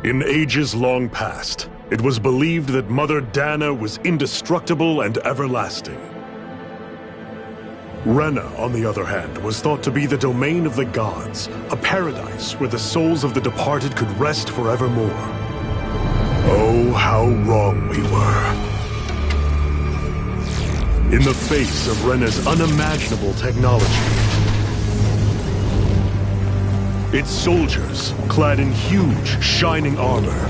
In ages long past, it was believed that Mother Dana was indestructible and everlasting. Rena, on the other hand, was thought to be the domain of the gods, a paradise where the souls of the departed could rest forevermore. Oh, how wrong we were. In the face of Rena's unimaginable technology, its soldiers, clad in huge, shining armor,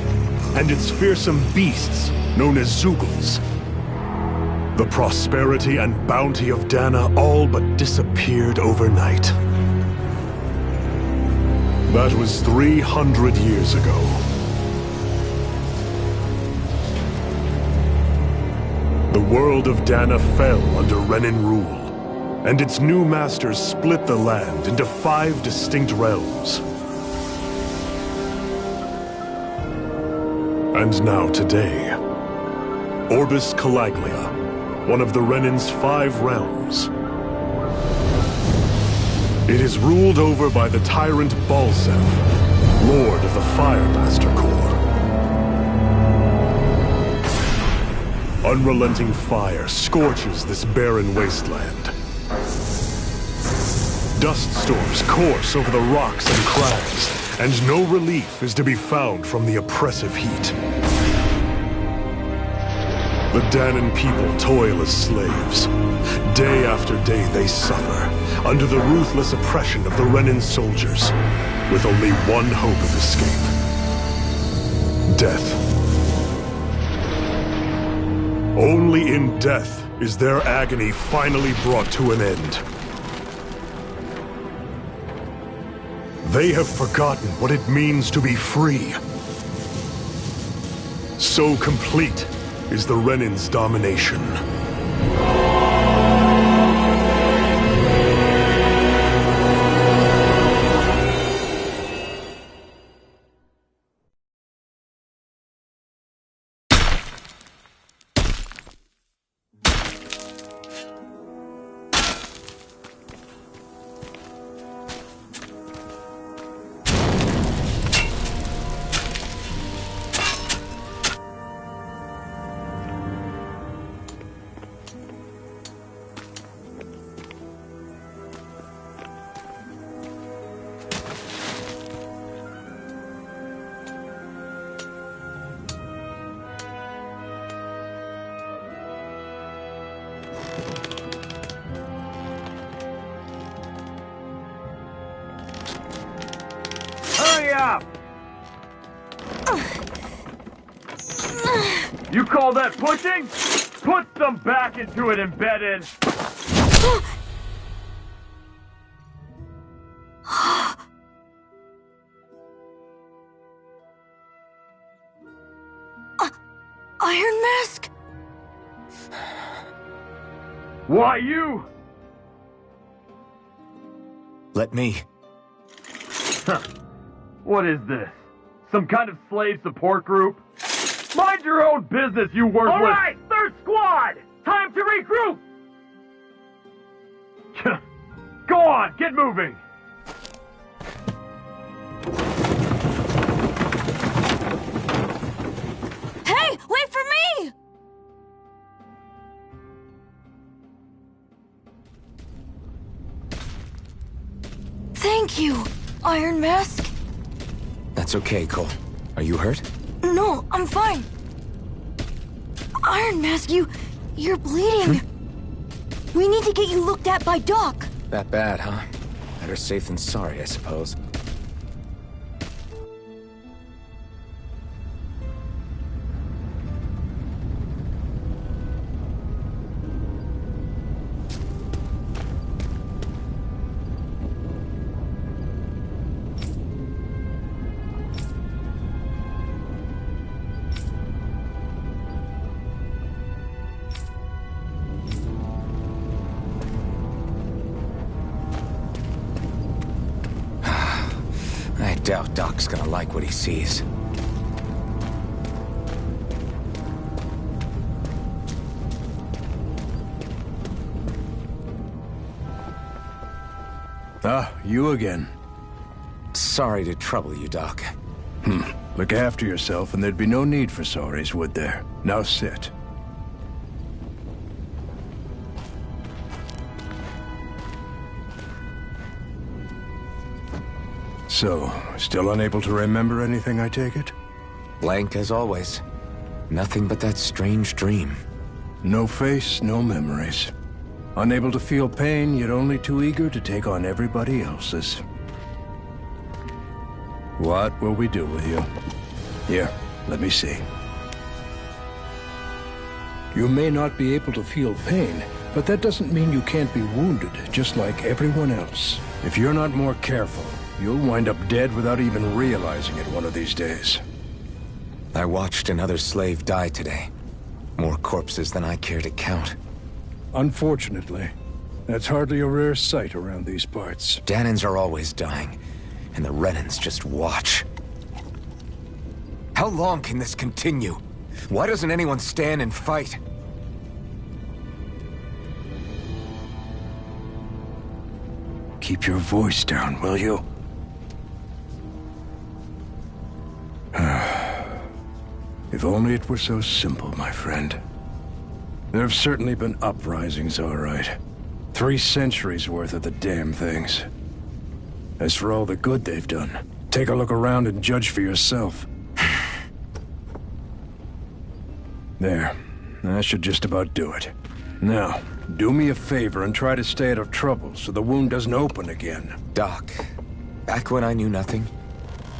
and its fearsome beasts, known as Zeugles. The prosperity and bounty of Dana all but disappeared overnight. That was 300 years ago. The world of Dana fell under Renan rule, and its new masters split the land into 5 distinct realms. And now today, Orbis Calaglia, one of the Renan's 5 realms. It is ruled over by the tyrant Balsef, Lord of the Firemaster Corps. Unrelenting fire scorches this barren wasteland. Dust storms course over the rocks and crags, and no relief is to be found from the oppressive heat. The Danan people toil as slaves. Day after day they suffer, under the ruthless oppression of the Renan soldiers, with only one hope of escape: death. Only in death is their agony finally brought to an end. They have forgotten what it means to be free. So complete is the Renan's domination. You call that pushing? Put some back into it, embedded! Iron Mask? Why you? Let me. Huh. What is this? Some kind of slave support group? Mind your own business, you worthless— All right, third squad! Time to regroup! Go on, get moving! Hey, wait for me! Thank you, Iron Mask. That's okay, Cole. Are you hurt? No, I'm fine. Iron Mask, you're bleeding. We need to get you looked at by Doc. That bad, huh? Better safe than sorry, I suppose. I doubt Doc's gonna like what he sees. Ah, you again. Sorry to trouble you, Doc. Look after yourself and there'd be no need for sorries, would there? Now sit. So, still unable to remember anything, I take it? Blank as always. Nothing but that strange dream. No face, no memories. Unable to feel pain, yet only too eager to take on everybody else's. What will we do with you? Here, let me see. You may not be able to feel pain, but that doesn't mean you can't be wounded, just like everyone else. If you're not more careful, you'll wind up dead without even realizing it one of these days. I watched another slave die today. More corpses than I care to count. Unfortunately, that's hardly a rare sight around these parts. Danans are always dying, and the Renans just watch. How long can this continue? Why doesn't anyone stand and fight? Keep your voice down, will you? If only it were so simple, my friend. There have certainly been uprisings, all right. 3 centuries worth of the damn things. As for all the good they've done, take a look around and judge for yourself. There. That should just about do it. Now, do me a favor and try to stay out of trouble so the wound doesn't open again. Doc, back when I knew nothing,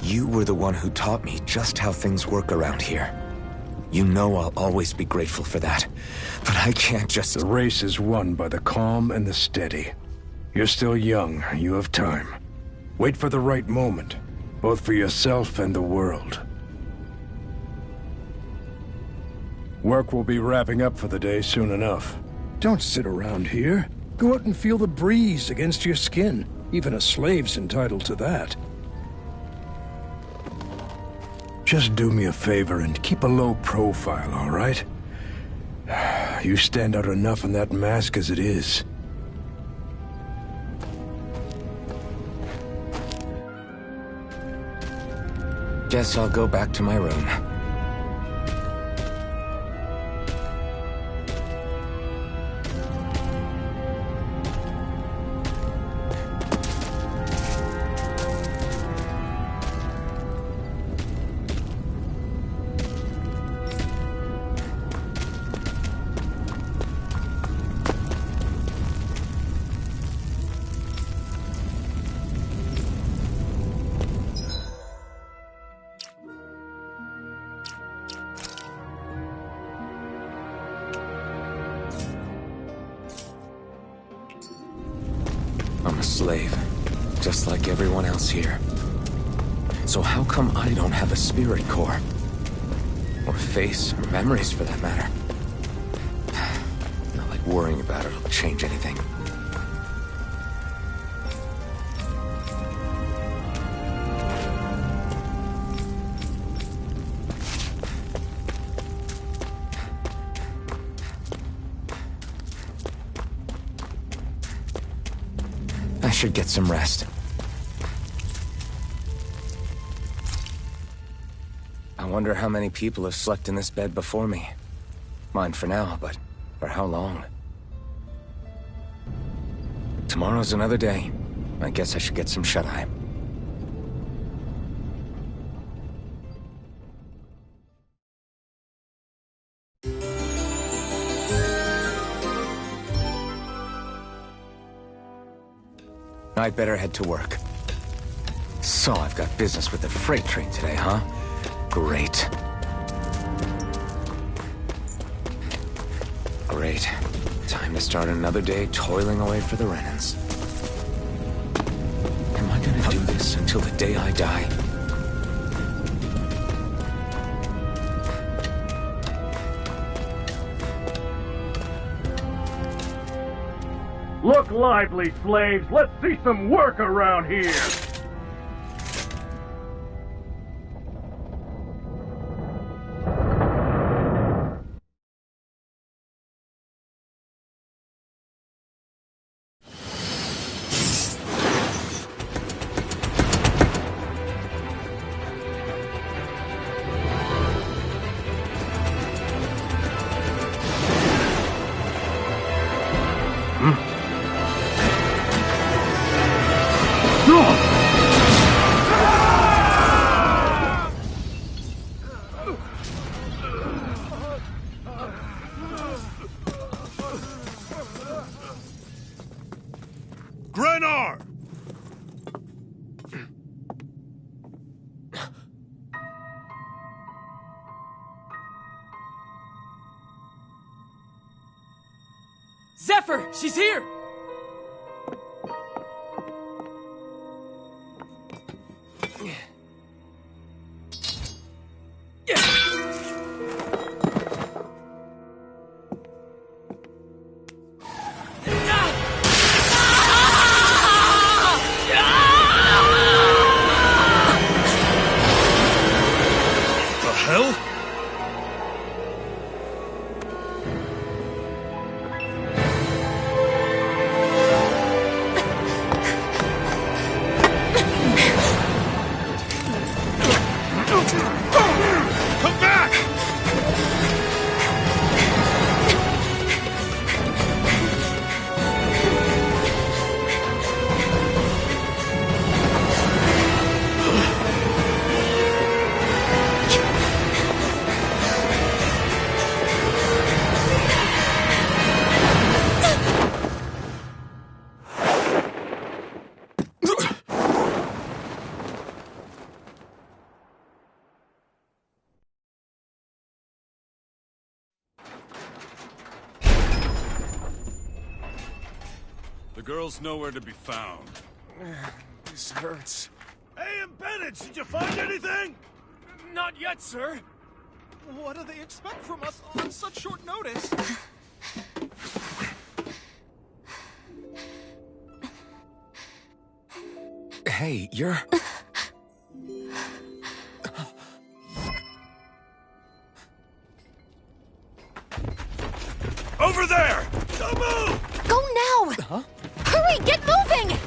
you were the one who taught me just how things work around here. You know I'll always be grateful for that, but I can't just... The race is won by the calm and the steady. You're still young, you have time. Wait for the right moment, both for yourself and the world. Work will be wrapping up for the day soon enough. Don't sit around here. Go out and feel the breeze against your skin. Even a slave's entitled to that. Just do me a favor and keep a low profile, all right? You stand out enough in that mask as it is. Guess I'll go back to my room. I'm a slave, just like everyone else here. So how come I don't have a spirit core? Or face, or memories for that matter? Not like worrying about it will change anything. I should get some rest. I wonder how many people have slept in this bed before me. Mine for now, but for how long? Tomorrow's another day. I guess I should get some shut-eye. I'd better head to work. So I've got business with the freight train today, huh? Great. Great. Time to start another day toiling away for the Renans. Am I gonna do this until the day I die? Look lively, slaves! Let's see some work around here! Grenar! Zephyr! She's here! Come back! The girl's nowhere to be found. This hurts. Hey, Bennett, did you find anything? Not yet, sir. What do they expect from us on such short notice? Hey, you're... Over there! Don't move! Go now! Huh? Hurry, get moving!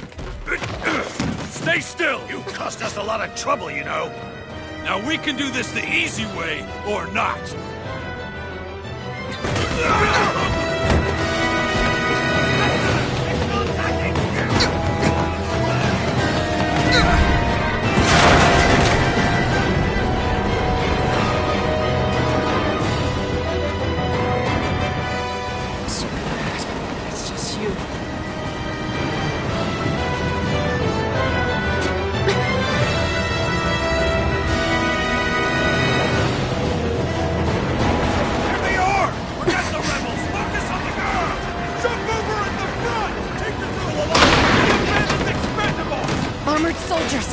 Stay still! You cost us a lot of trouble, you know. Now we can do this the easy way, or not. It's just you. Here they are! Forget the rebels! Focus on the girl! Jump over at the front! Take the girl along! The bandits expendable! Armored soldiers!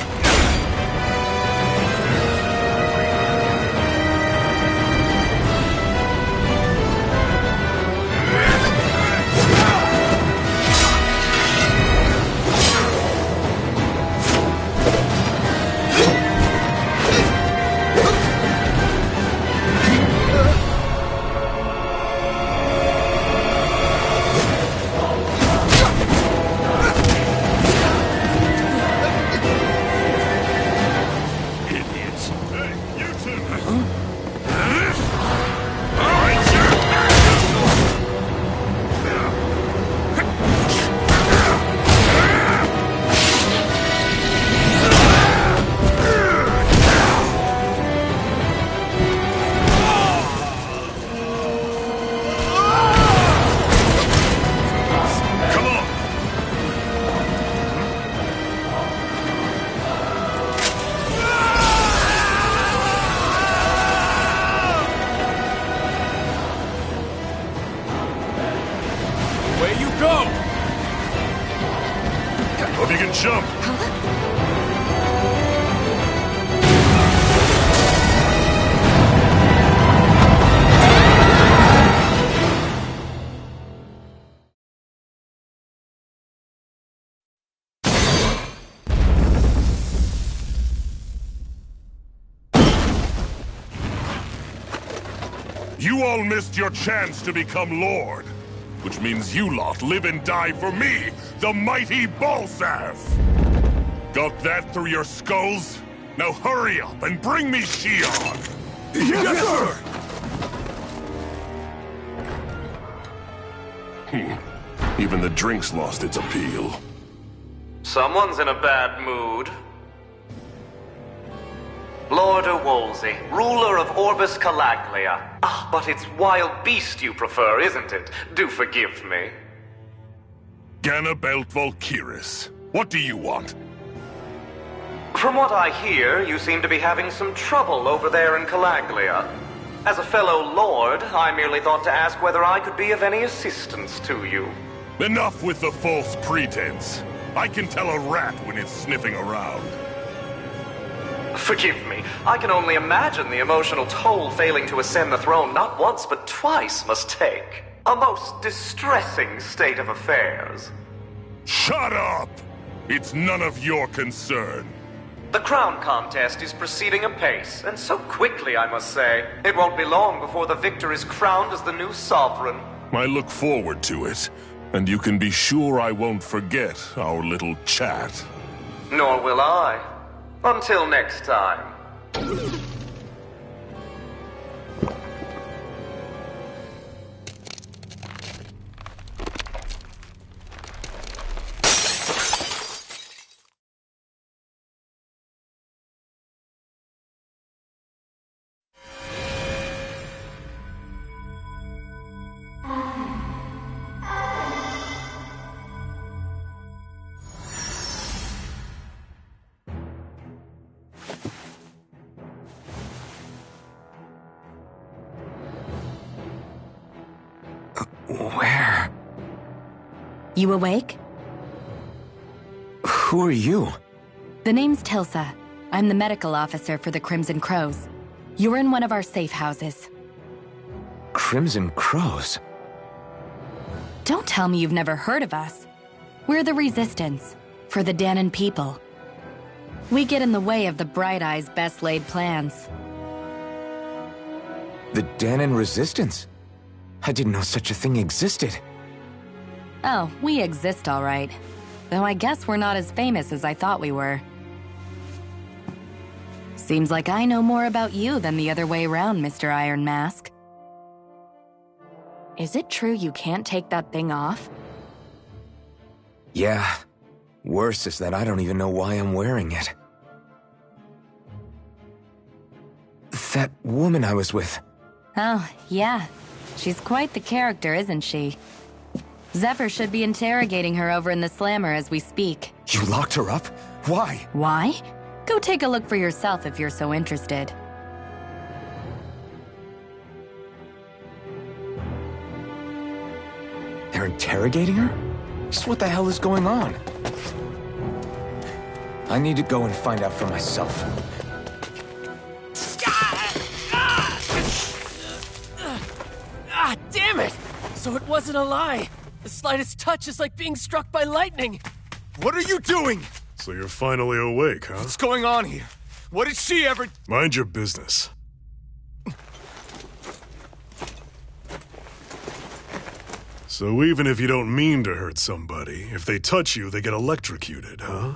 You all missed your chance to become Lord. Which means you lot live and die for me, the mighty Balsaf! Got that through your skulls? Now hurry up and bring me Shion! Yes, sir! Even the drink's lost its appeal. Someone's in a bad mood. Lord Wolsey, ruler of Orbis Calaglia. Ah, but it's wild beast you prefer, isn't it? Do forgive me. Ganabelt Valkyris, what do you want? From what I hear, you seem to be having some trouble over there in Calaglia. As a fellow lord, I merely thought to ask whether I could be of any assistance to you. Enough with the false pretense. I can tell a rat when it's sniffing around. Forgive me, I can only imagine the emotional toll failing to ascend the throne not once but twice must take. A most distressing state of affairs. Shut up! It's none of your concern. The crown contest is proceeding apace, and so quickly, I must say. It won't be long before the victor is crowned as the new sovereign. I look forward to it, and you can be sure I won't forget our little chat. Nor will I. Until next time. Where? You awake? Who are you? The name's Tilsa. I'm the medical officer for the Crimson Crows. You're in one of our safe houses. Crimson Crows? Don't tell me you've never heard of us. We're the Resistance, for the Danon people. We get in the way of the Bright Eye's best-laid plans. The Danon Resistance? I didn't know such a thing existed. Oh, we exist all right. Though I guess we're not as famous as I thought we were. Seems like I know more about you than the other way around, Mr. Iron Mask. Is it true you can't take that thing off? Yeah. Worse is that I don't even know why I'm wearing it. That woman I was with. Oh, yeah. She's quite the character, isn't she? Zephyr should be interrogating her over in the Slammer as we speak. You locked her up? Why? Why? Go take a look for yourself if you're so interested. They're interrogating her? Just what the hell is going on? I need to go and find out for myself. Ah, damn it! So it wasn't a lie. The slightest touch is like being struck by lightning. What are you doing? So you're finally awake, huh? What's going on here? What did she ever... Mind your business. So even if you don't mean to hurt somebody, if they touch you, they get electrocuted, huh?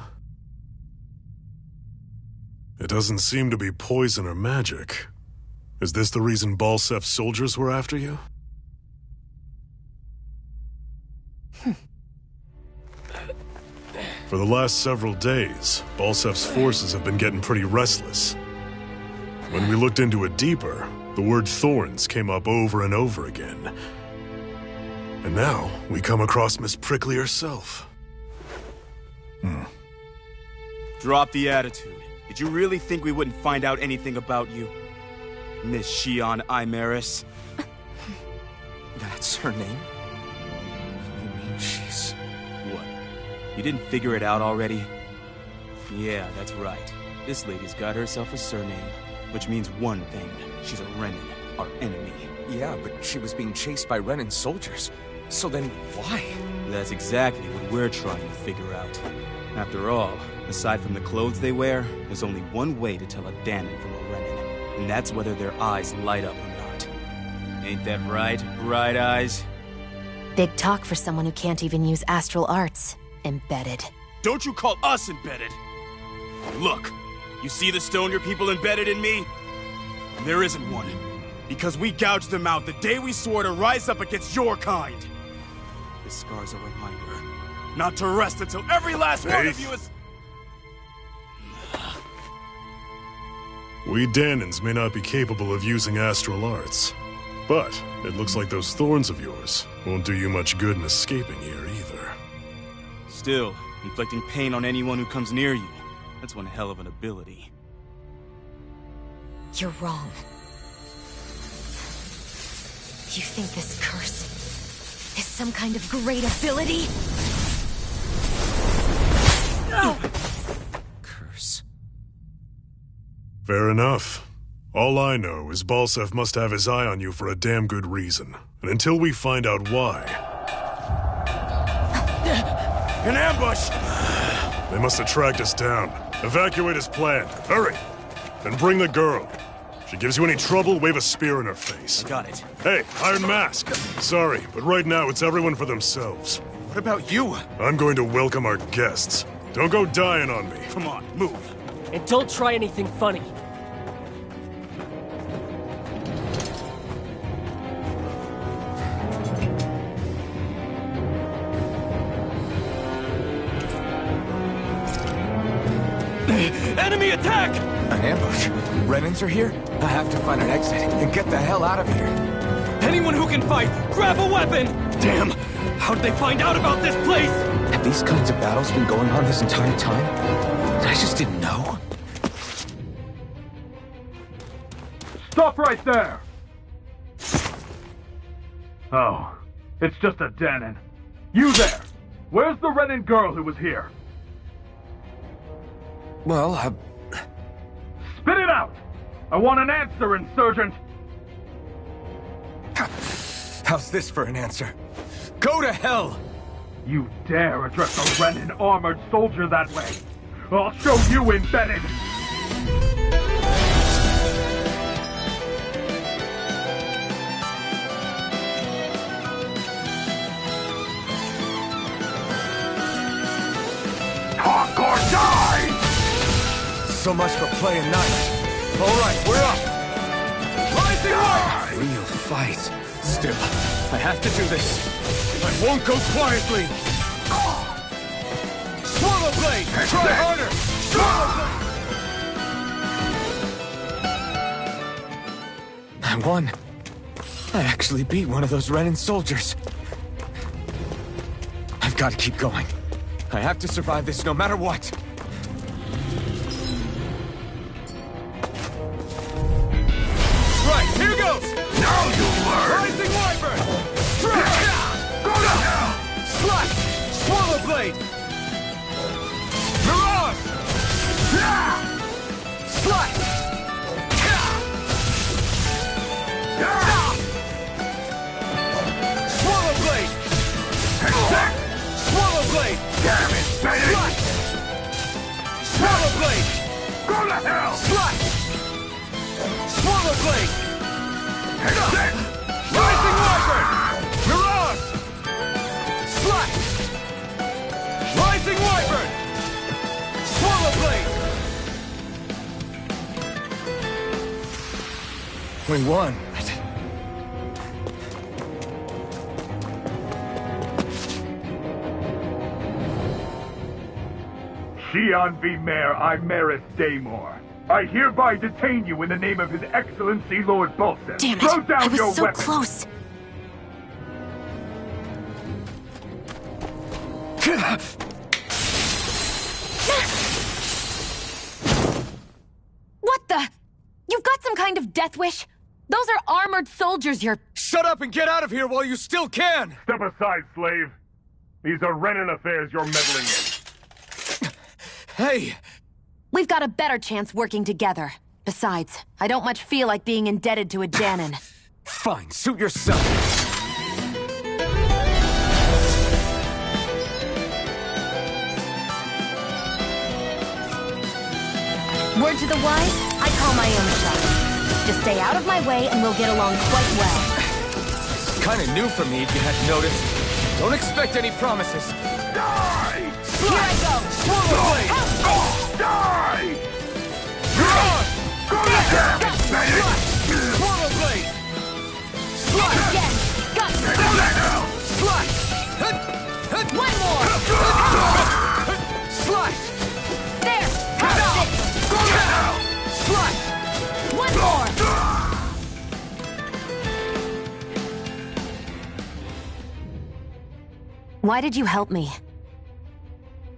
It doesn't seem to be poison or magic. Is this the reason Balsef's soldiers were after you? For the last several days, Balsef's forces have been getting pretty restless. When we looked into it deeper, the word thorns came up over and over again. And now, we come across Miss Prickly herself. Drop the attitude. Did you really think we wouldn't find out anything about you? Miss Shion Imaris? That's her name? You mean she's... What? You didn't figure it out already? Yeah, that's right. This lady's got herself a surname, which means one thing. She's a Renin, our enemy. Yeah, but she was being chased by Renin soldiers. So then, why? That's exactly what we're trying to figure out. After all, aside from the clothes they wear, there's only one way to tell a Danon from a Renin, and that's whether their eyes light up or not. Ain't that right, Bright Eyes? Big talk for someone who can't even use astral arts. Embedded. Don't you call us embedded! Look, you see the stone your people embedded in me? There isn't one. Because we gouged them out the day we swore to rise up against your kind. This scar's a reminder. Not to rest until every last one of you is... We Danans may not be capable of using astral arts, but it looks like those thorns of yours won't do you much good in escaping here either. Still, inflicting pain on anyone who comes near you. That's one hell of an ability. You're wrong. You think this curse is some kind of great ability? Curse. Fair enough. All I know is Balsev must have his eye on you for a damn good reason. And until we find out why... An ambush! They must have tracked us down. Evacuate as planned. Hurry! And bring the girl. If she gives you any trouble, wave a spear in her face. Got it. Hey, Iron Mask. Sorry, but right now it's everyone for themselves. What about you? I'm going to welcome our guests. Don't go dying on me. Come on, move. And don't try anything funny. Enemy attack! An ambush? Renans are here? I have to find an exit and get the hell out of here. Anyone who can fight, grab a weapon! Damn! How'd they find out about this place? Have these kinds of battles been going on this entire time? I just didn't know. Stop right there! Oh, it's just a Danon. You there! Where's the Renin girl who was here? Well, Spit it out! I want an answer, Insurgent! How's this for an answer? Go to hell! You dare address a Renin armored soldier that way? I'll show you embedded! Talk or die! So much for playing nice. All right, we're up. Rising light! Real fight. Still, I have to do this. I won't go quietly. Swallow blade! Try harder! Swallow blade! I won. I actually beat one of those Renin soldiers. I've got to keep going. I have to survive this no matter what. Right, here goes! Now you learn! Rising Wyvern! Strike! Go to hell! Slash! Swallow blade! Mirage! Slash! Swallow blade! Swallow blade! Damn it, baby! Slash! Swallow blade! Go to hell! Slash! Swallow blade! Rising Wyvern! Mirage! Slash! Rising Wyvern! Swallow blade! We won. Xian V. Mayor Imeris Daymore. I hereby detain you in the name of His Excellency Lord Balsev. Damn it! Throw down I was your so weapon. close. What the? You've got some kind of death wish? Those are armored soldiers you're... Shut up and get out of here while you still can! Step aside, slave. These are Renin affairs you're meddling in. Hey! We've got a better chance working together. Besides, I don't much feel like being indebted to a Danon. Fine, suit yourself. Word to the wise, I call my own shot. Just stay out of my way and we'll get along quite well. Kinda new for me if you hadn't noticed. Don't expect any promises. Die! Here I go! Die! You're on! Go to town, baby! Portal Blade! Slide again! Got Go there now! Slide! One more! Slide! There! That's it! Go there now! Slide! One more! Why did you help me?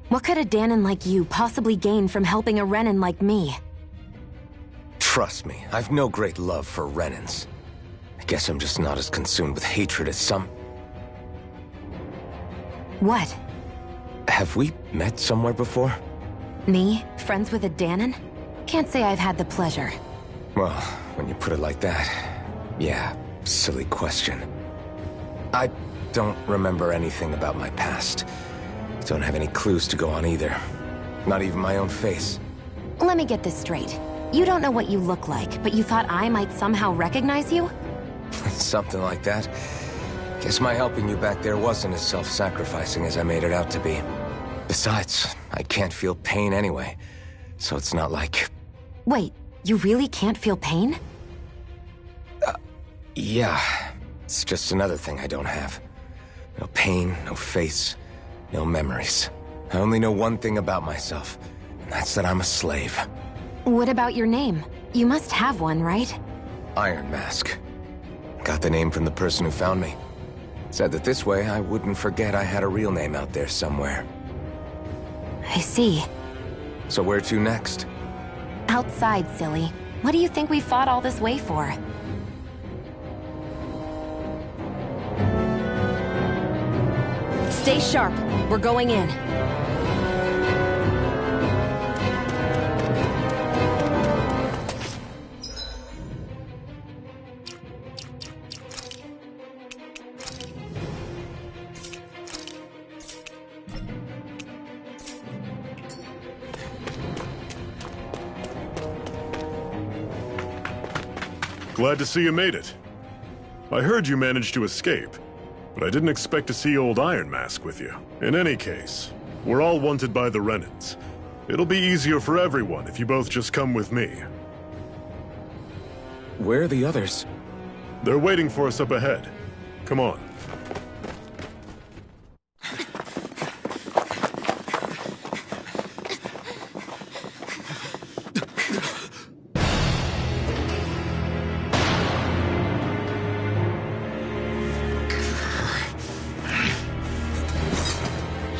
What could a Danon like you possibly gain from helping a Renan like me? Trust me, I've no great love for Renans. I guess I'm just not as consumed with hatred as some... What? Have we met somewhere before? Me? Friends with a Danon? Can't say I've had the pleasure. Well, when you put it like that, yeah, silly question. I don't remember anything about my past. Don't have any clues to go on either. Not even my own face. Let me get this straight. You don't know what you look like, but you thought I might somehow recognize you? Something like that. Guess my helping you back there wasn't as self-sacrificing as I made it out to be. Besides, I can't feel pain anyway, so it's not like... Wait, you really can't feel pain? Yeah. It's just another thing I don't have. No pain, no face, no memories. I only know one thing about myself, and that's that I'm a slave. What about your name? You must have one, right? Iron Mask. Got the name from the person who found me. Said that this way I wouldn't forget I had a real name out there somewhere. I see. So where to next? Outside, silly. What do you think we fought all this way for? Stay sharp. We're going in. Glad to see you made it. I heard you managed to escape, but I didn't expect to see old Iron Mask with you. In any case, we're all wanted by the Renans. It'll be easier for everyone if you both just come with me. Where are the others? They're waiting for us up ahead. Come on.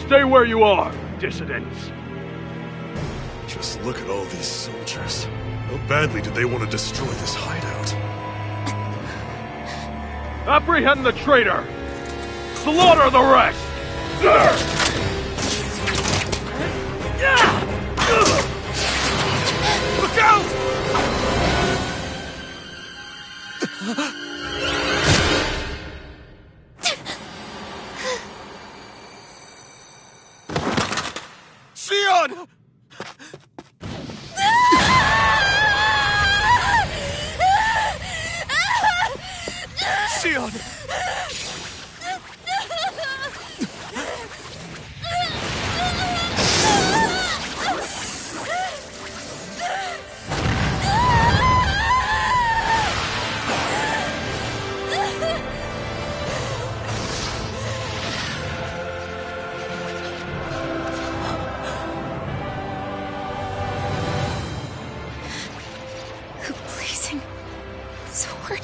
Stay where you are, dissidents. Just look at all these soldiers. How badly did they want to destroy this hideout? Apprehend the traitor! Slaughter the rest! Look out! Sion! Sion! The blazing sword.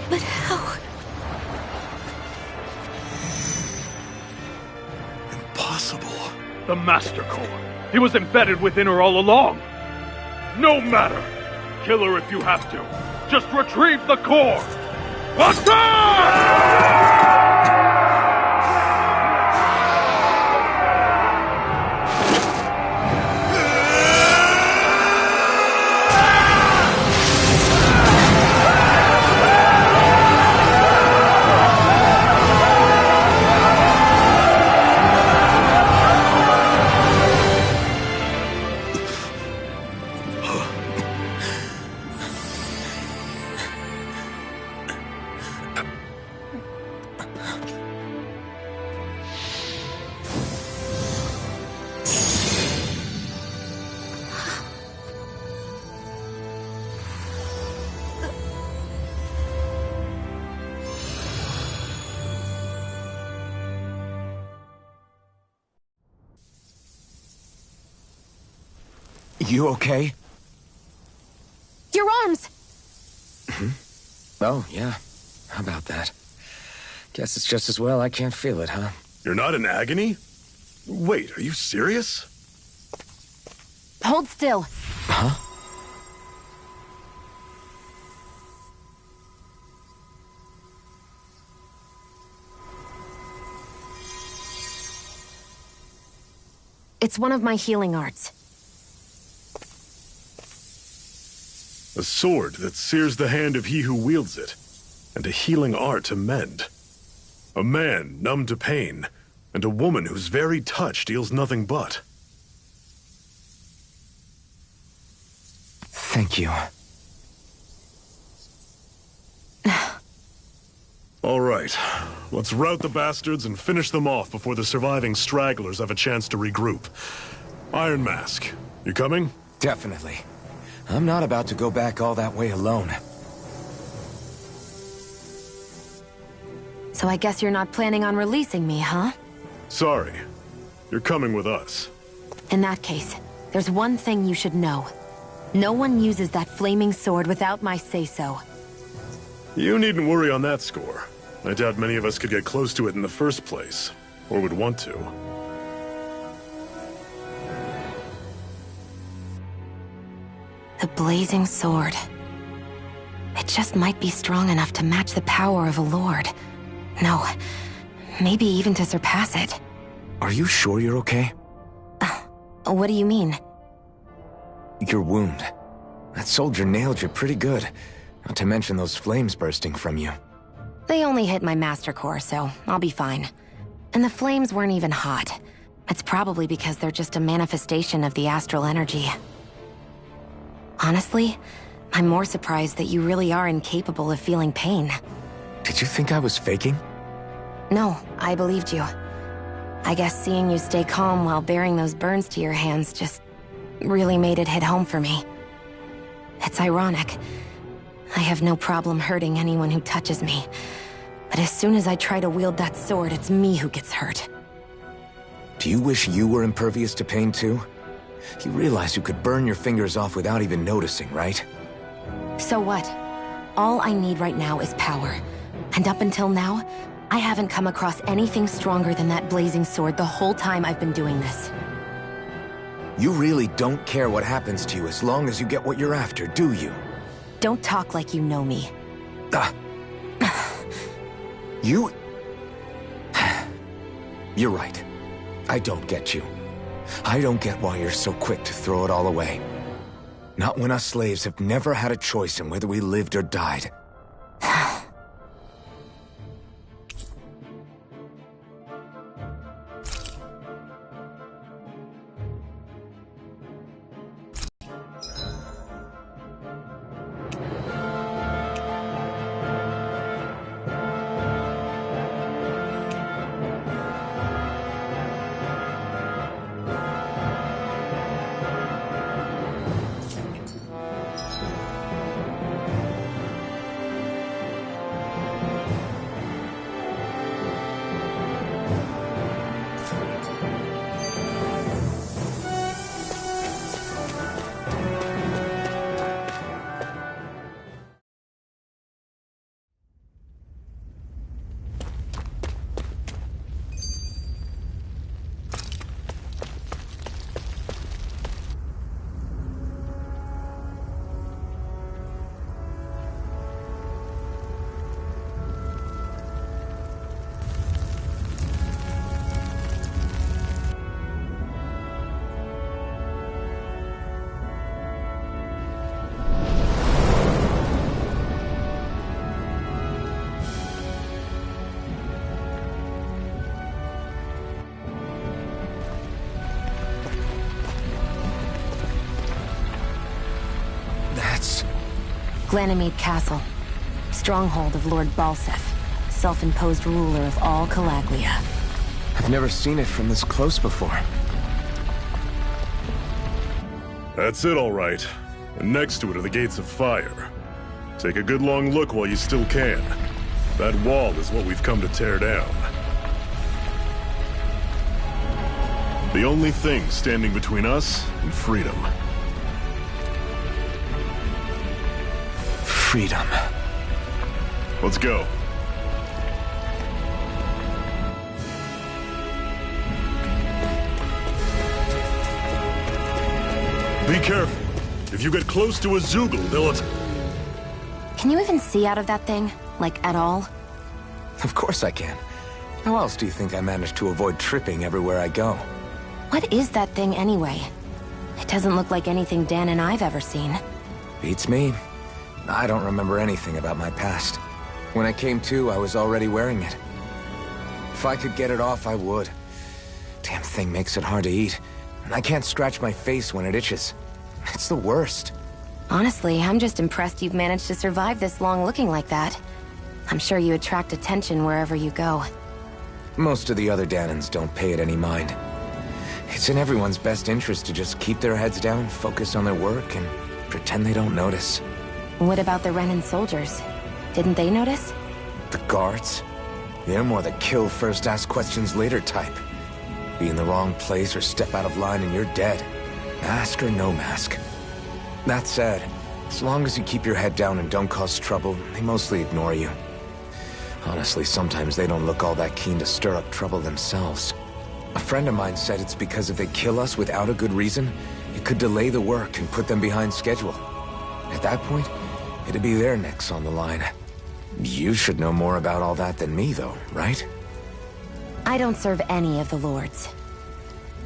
But how? Impossible. The Master Core. He was embedded within her all along. No matter. Kill her if you have to. Just retrieve the core. Attack! You okay? Your arms! Oh, yeah. How about that? Guess it's just as well I can't feel it, huh? You're not in agony? Wait, are you serious? Hold still. Huh? It's one of my healing arts. A sword that sears the hand of he who wields it, and a healing art to mend. A man numb to pain, and a woman whose very touch deals nothing but. Thank you. All right, let's rout the bastards and finish them off before the surviving stragglers have a chance to regroup. Iron Mask, you coming? Definitely. I'm not about to go back all that way alone. So I guess you're not planning on releasing me, huh? Sorry. You're coming with us. In that case, there's one thing you should know. No one uses that flaming sword without my say-so. You needn't worry on that score. I doubt many of us could get close to it in the first place, or would want to. The blazing sword. It just might be strong enough to match the power of a lord. No, maybe even to surpass it. Are you sure you're okay? What do you mean? Your wound. That soldier nailed you pretty good. Not to mention those flames bursting from you. They only hit my master core, so I'll be fine. And the flames weren't even hot. It's probably because they're just a manifestation of the astral energy. Honestly, I'm more surprised that you really are incapable of feeling pain. Did you think I was faking? No, I believed you. I guess seeing you stay calm while bearing those burns to your hands just really made it hit home for me. It's ironic. I have no problem hurting anyone who touches me. But as soon as I try to wield that sword, it's me who gets hurt. Do you wish you were impervious to pain too? You realize you could burn your fingers off without even noticing, right? So what? All I need right now is power. And up until now, I haven't come across anything stronger than that blazing sword the whole time I've been doing this. You really don't care what happens to you as long as you get what you're after, do you? Don't talk like you know me. You... You're right. I don't get you. I don't get why you're so quick to throw it all away. Not when us slaves have never had a choice in whether we lived or died. Ganymede Castle, stronghold of Lord Balsef, self-imposed ruler of all Calaglia. I've never seen it from this close before. That's it, all right. And next to it are the Gates of Fire. Take a good long look while you still can. That wall is what we've come to tear down. The only thing standing between us and freedom. freedom. Let's go. Be careful. If you get close to a Zoogle, they'll Can you even see out of that thing? Like, at all? Of course I can. How else do you think I managed to avoid tripping everywhere I go? What is that thing anyway? It doesn't look like anything Dan and I've ever seen. Beats me. I don't remember anything about my past. When I came to, I was already wearing it. If I could get it off, I would. Damn thing makes it hard to eat. And I can't scratch my face when it itches. It's the worst. Honestly, I'm just impressed you've managed to survive this long looking like that. I'm sure you attract attention wherever you go. Most of the other Danans don't pay it any mind. It's in everyone's best interest to just keep their heads down, focus on their work, and pretend they don't notice. What about the Renan soldiers? Didn't they notice? The guards? They're more the kill first, ask questions later type. Be in the wrong place or step out of line and you're dead. Mask or no mask. That said, as long as you keep your head down and don't cause trouble, they mostly ignore you. Honestly, sometimes they don't look all that keen to stir up trouble themselves. A friend of mine said it's because if they kill us without a good reason, it could delay the work and put them behind schedule. At that point, it'd be their necks on the line. You should know more about all that than me, though, right? I don't serve any of the lords.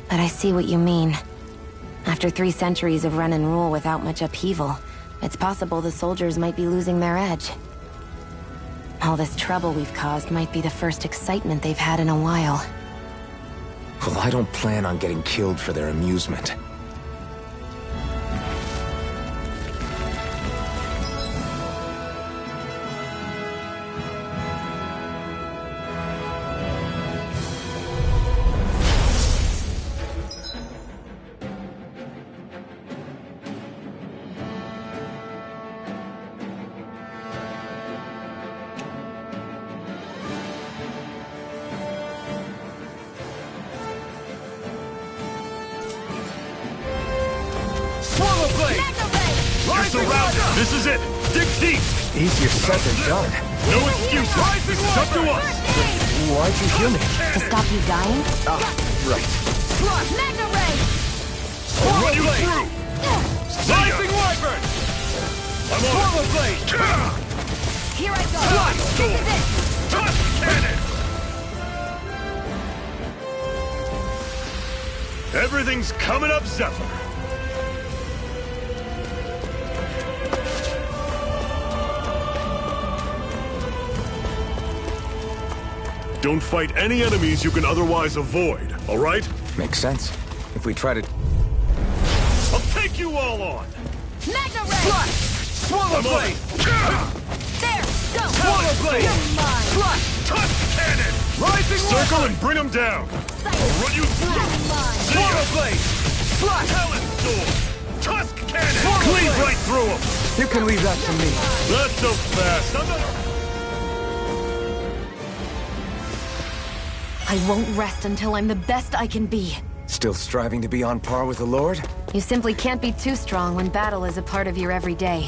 But I see what you mean. After 3 centuries of run and rule without much upheaval, it's possible the soldiers might be losing their edge. All this trouble we've caused might be the first excitement they've had in a while. Well, I don't plan on getting killed for their amusement. This is it! Dig deep! Easier said than done. No excuses! It's up to us! Why'd you heal me? To stop you dying? Ah, right. Magna Ray! I'll run you through! Rising Wyvern! I'm on! Swallow Blade! Here I go! Storm! Tusk Cannon! Everything's coming up, Zephyr! Don't fight any enemies you can otherwise avoid, all right? Makes sense. If we try to... I'll take you all on! Magna Ray! Swallow Blade! There! Go! Swallow Blade! You're mine! Tusk Cannon! Rising Circle Wyvern! and bring them down! I'll run you through! You're mine! See ya! Swallow Blade! Talon Storm! Tusk Cannon! Swallow Cleave Blade! right through them! You can leave that to me. Not so fast! I'm not... I won't rest until I'm the best I can be. Still striving to be on par with the Lord? You simply can't be too strong when battle is a part of your everyday.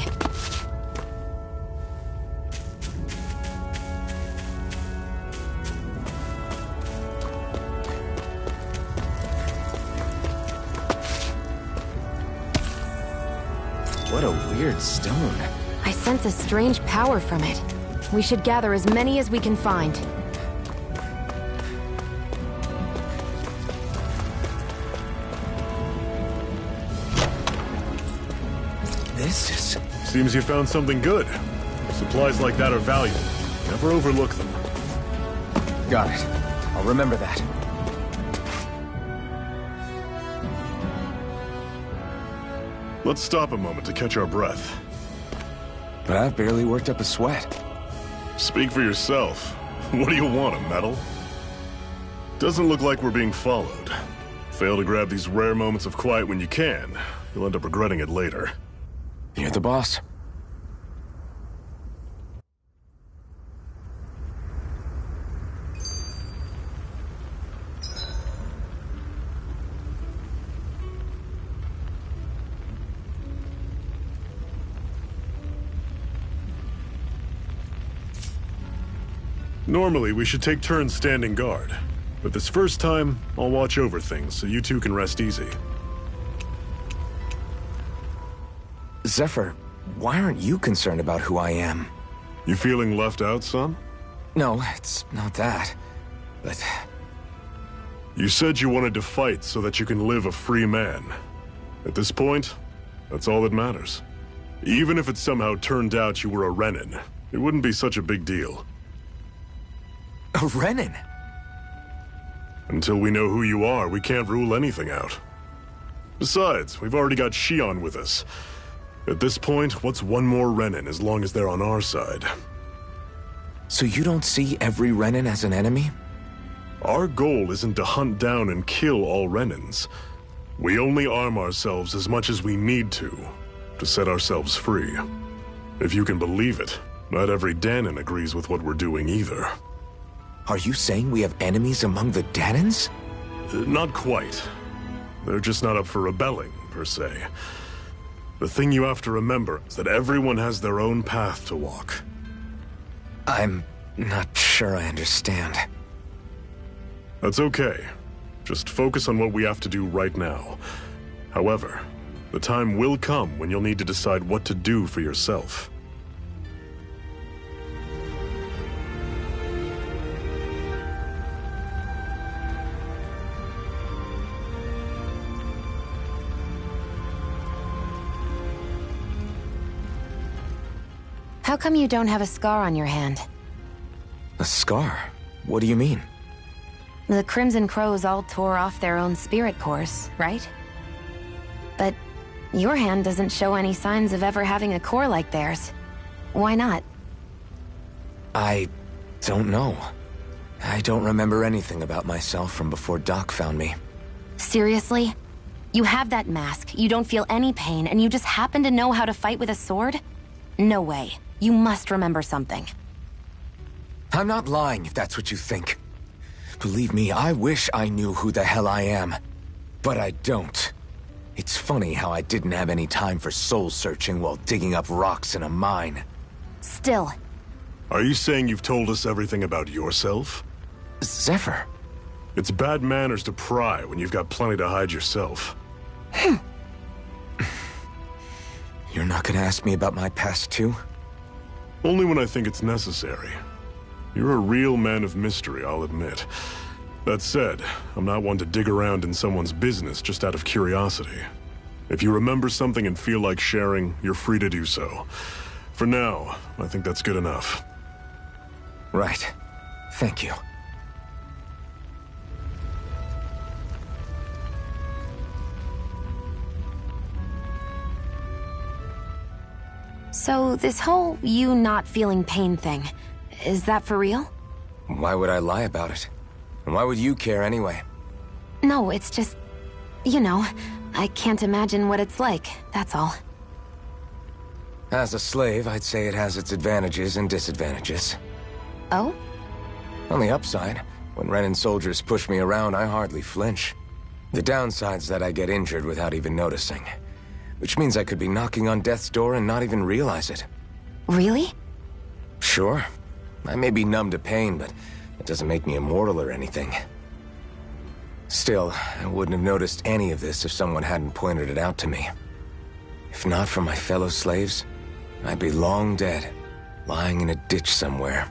What a weird stone. I sense a strange power from it. We should gather as many as we can find. This is... Seems you found something good. Supplies like that are valuable. Never overlook them. Got it. I'll remember that. Let's stop a moment to catch our breath. But I've barely worked up a sweat. Speak for yourself. What do you want, a medal? Doesn't look like we're being followed. Fail to grab these rare moments of quiet when you can. You'll end up regretting it later. You're the boss. Normally, we should take turns standing guard. But this first time, I'll watch over things so you two can rest easy. Zephyr, why aren't you concerned about who I am? You feeling left out, son? No, it's not that. But... You said you wanted to fight so that you can live a free man. At this point, that's all that matters. Even if it somehow turned out you were a Renin, it wouldn't be such a big deal. A Renin? Until we know who you are, we can't rule anything out. Besides, we've already got Shion with us. At this point, what's one more Renin as long as they're on our side? So you don't see every Renin as an enemy? Our goal isn't to hunt down and kill all Renins. We only arm ourselves as much as we need to set ourselves free. If you can believe it, not every Danon agrees with what we're doing either. Are you saying we have enemies among the Danons? Not quite. They're just not up for rebelling, per se. The thing you have to remember is that everyone has their own path to walk. I'm not sure I understand. That's okay. Just focus on what we have to do right now. However, the time will come when you'll need to decide what to do for yourself. How come you don't have a scar on your hand? A scar? What do you mean? The Crimson Crows all tore off their own spirit cores, right? But your hand doesn't show any signs of ever having a core like theirs. Why not? I don't know. I don't remember anything about myself from before Doc found me. Seriously? You have that mask, you don't feel any pain, and you just happen to know how to fight with a sword? No way. You must remember something. I'm not lying if that's what you think. Believe me, I wish I knew who the hell I am. But I don't. It's funny how I didn't have any time for soul-searching while digging up rocks in a mine. Still. Are you saying you've told us everything about yourself? Zephyr. It's bad manners to pry when you've got plenty to hide yourself. You're not gonna ask me about my past too? Only when I think it's necessary. You're a real man of mystery, I'll admit. That said, I'm not one to dig around in someone's business just out of curiosity. If you remember something and feel like sharing, you're free to do so. For now, I think that's good enough. Right. Thank you. So, this whole you not feeling pain thing, is that for real? Why would I lie about it? And why would you care anyway? No, it's just... You know, I can't imagine what it's like, that's all. As a slave, I'd say it has its advantages and disadvantages. Oh? On the upside, when Renin soldiers push me around, I hardly flinch. The downside's that I get injured without even noticing. Which means I could be knocking on death's door and not even realize it. Really? Sure. I may be numb to pain, but it doesn't make me immortal or anything. Still, I wouldn't have noticed any of this if someone hadn't pointed it out to me. If not for my fellow slaves, I'd be long dead, lying in a ditch somewhere.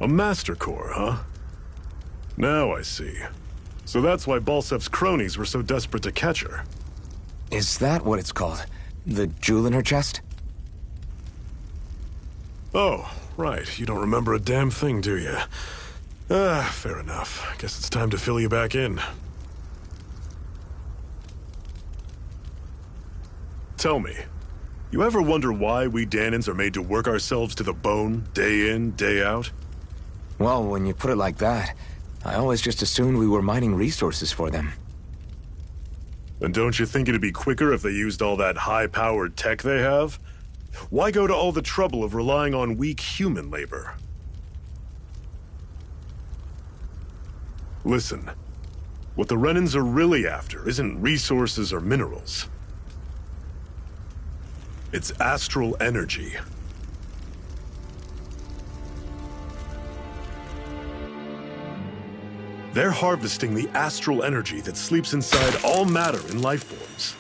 A Master Core, huh? Now I see. So that's why Balsef's cronies were so desperate to catch her. Is that what it's called? The jewel in her chest? Oh, right. You don't remember a damn thing, do you? Fair enough. Guess it's time to fill you back in. Tell me, you ever wonder why we Danons are made to work ourselves to the bone, day in, day out? Well, when you put it like that, I always just assumed we were mining resources for them. And don't you think it'd be quicker if they used all that high-powered tech they have? Why go to all the trouble of relying on weak human labor? Listen, what the Renans are really after isn't resources or minerals. It's astral energy. They're harvesting the astral energy that sleeps inside all matter in life forms.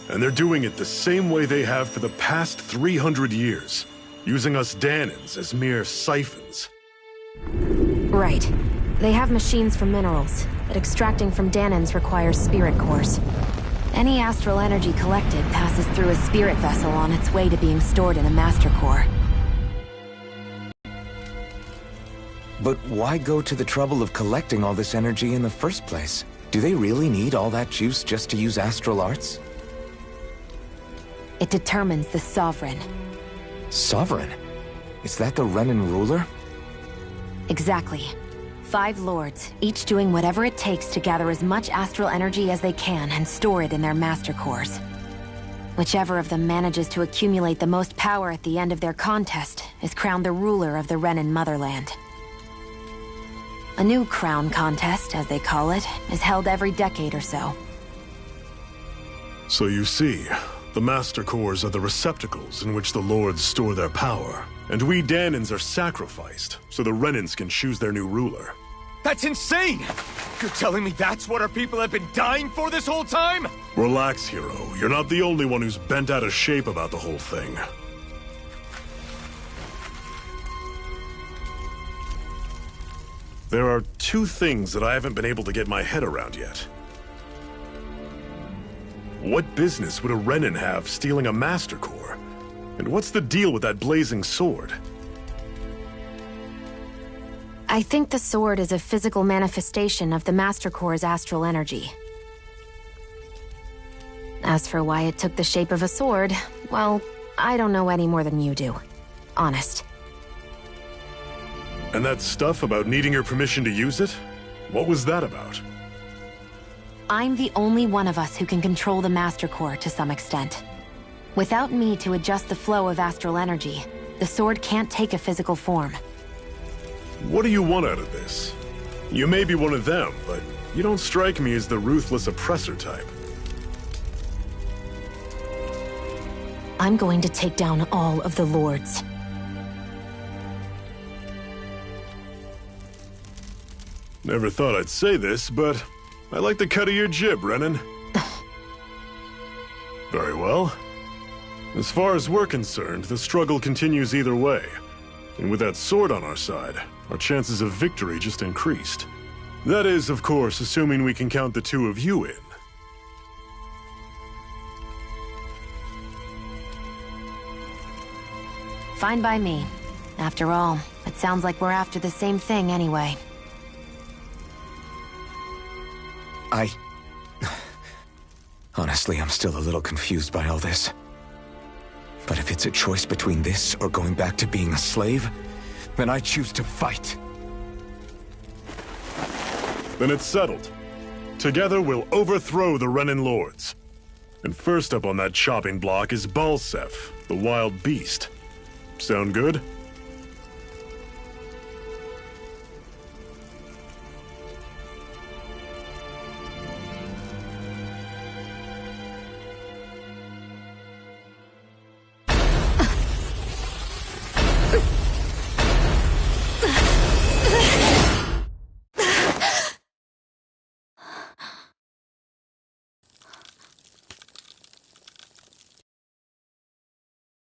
And they're doing it the same way they have for the past 300 years, using us Danans as mere siphons. Right. They have machines for minerals, but extracting from Danans requires spirit cores. Any astral energy collected passes through a spirit vessel on its way to being stored in a master core. But why go to the trouble of collecting all this energy in the first place? Do they really need all that juice just to use astral arts? It determines the Sovereign. Sovereign? Is that the Renan ruler? Exactly. 5 lords, each doing whatever it takes to gather as much astral energy as they can and store it in their master cores. Whichever of them manages to accumulate the most power at the end of their contest is crowned the ruler of the Renan motherland. A new crown contest, as they call it, is held every decade or so. So you see, the Master Cores are the receptacles in which the Lords store their power. And we Danans are sacrificed, so the Renans can choose their new ruler. That's insane! You're telling me that's what our people have been dying for this whole time? Relax, hero. You're not the only one who's bent out of shape about the whole thing. There are 2 things that I haven't been able to get my head around yet. What business would a Renan have stealing a Master Core? And what's the deal with that blazing sword? I think the sword is a physical manifestation of the Master Core's astral energy. As for why it took the shape of a sword, well, I don't know any more than you do. Honest. And that stuff about needing your permission to use it? What was that about? I'm the only one of us who can control the Master Core to some extent. Without me to adjust the flow of astral energy, the sword can't take a physical form. What do you want out of this? You may be one of them, but you don't strike me as the ruthless oppressor type. I'm going to take down all of the lords. Never thought I'd say this, but I like the cut of your jib, Renan. Very well. As far as we're concerned, the struggle continues either way. And with that sword on our side, our chances of victory just increased. That is, of course, assuming we can count the 2 of you in. Fine by me. After all, it sounds like we're after the same thing anyway. Honestly, I'm still a little confused by all this. But if it's a choice between this or going back to being a slave, then I choose to fight. Then it's settled. Together we'll overthrow the Renan Lords. And first up on that chopping block is Balsef, the wild beast. Sound good?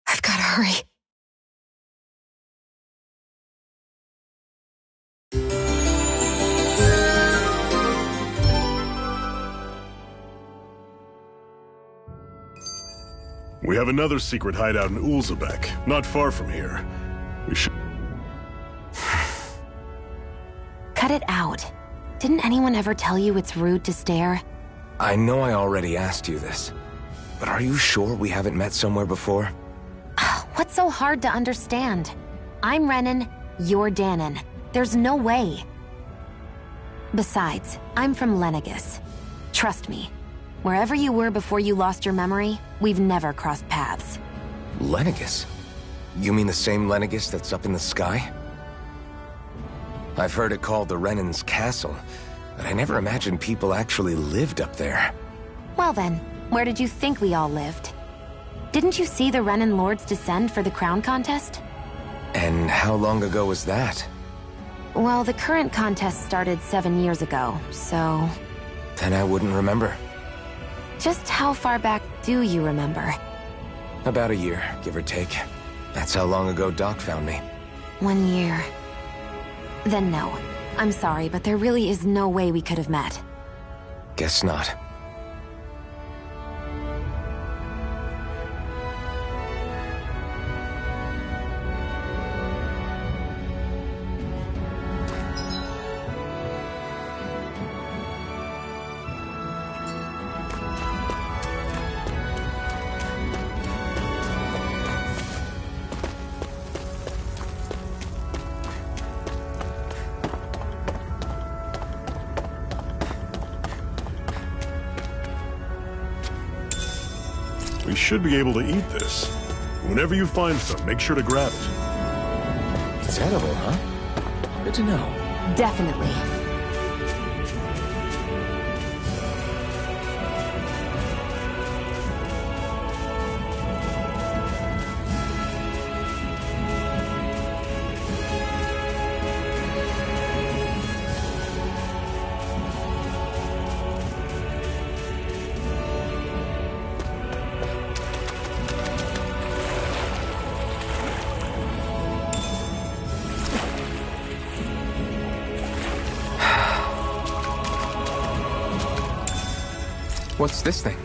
I've got to hurry. We have another secret hideout in Ulzebek, not far from here. We should... Cut it out. Didn't anyone ever tell you it's rude to stare? I know I already asked you this, but are you sure we haven't met somewhere before? What's so hard to understand? I'm Renan, you're Danan. There's no way. Besides, I'm from Lenegus. Trust me, wherever you were before you lost your memory, we've never crossed paths. Lenegus? You mean the same Lenegus that's up in the sky? I've heard it called the Renan's Castle, but I never imagined people actually lived up there. Well then, where did you think we all lived? Didn't you see the Renan Lords descend for the crown contest? And how long ago was that? Well, the current contest started 7 years ago, so... Then I wouldn't remember. Just how far back do you remember? About a year, give or take. That's how long ago Doc found me. 1 year. Then no. I'm sorry, but there really is no way we could have met. Guess not. We should be able to eat this. Whenever you find some, make sure to grab it. It's edible, huh? Good to know. Definitely. What's this thing?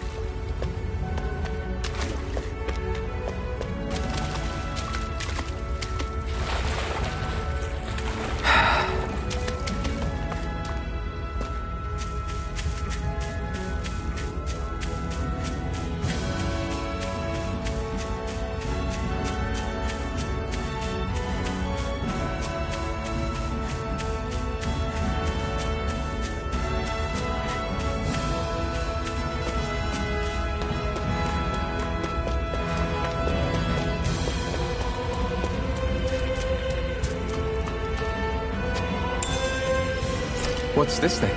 What's this thing?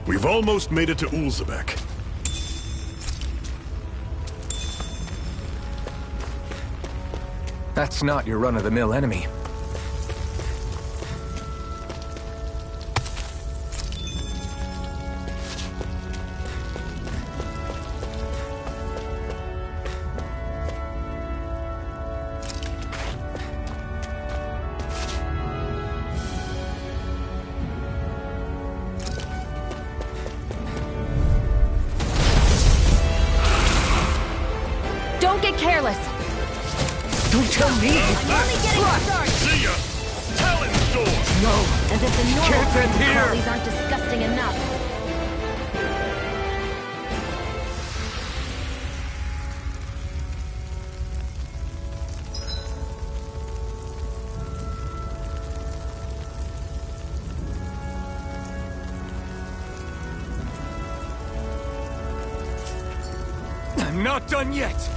We've almost made it to Ulzebek. That's not your run-of-the-mill enemy. Don't get careless! Don't tell me! I'm only getting started! See ya! Talon's door! No! As if the normal Can't end here! qualities aren't disgusting enough. I'm not done yet!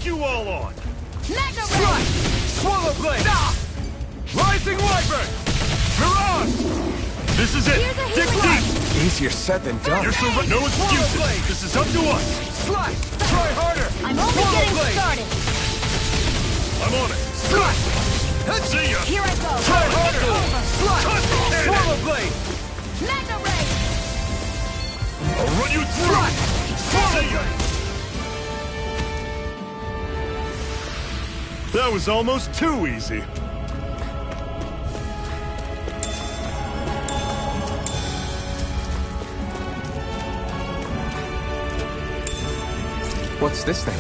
You all on! Mega Strike! Swallow Blade! Rising Wyvern! Mirage! This is it! Here's a Dig healing deep! Easier said than done. You're no excuses! This is up to us! Slash! Try harder! I'm only Swallow getting Blade! started! I'm on it! Slash! See ya! Here I go! Try harder! Slash! Touch the cannon! Swallow Blade! Mega Ray! I'll run you through! Slash! Swallow See ya! Blade! That was almost too easy. What's this thing?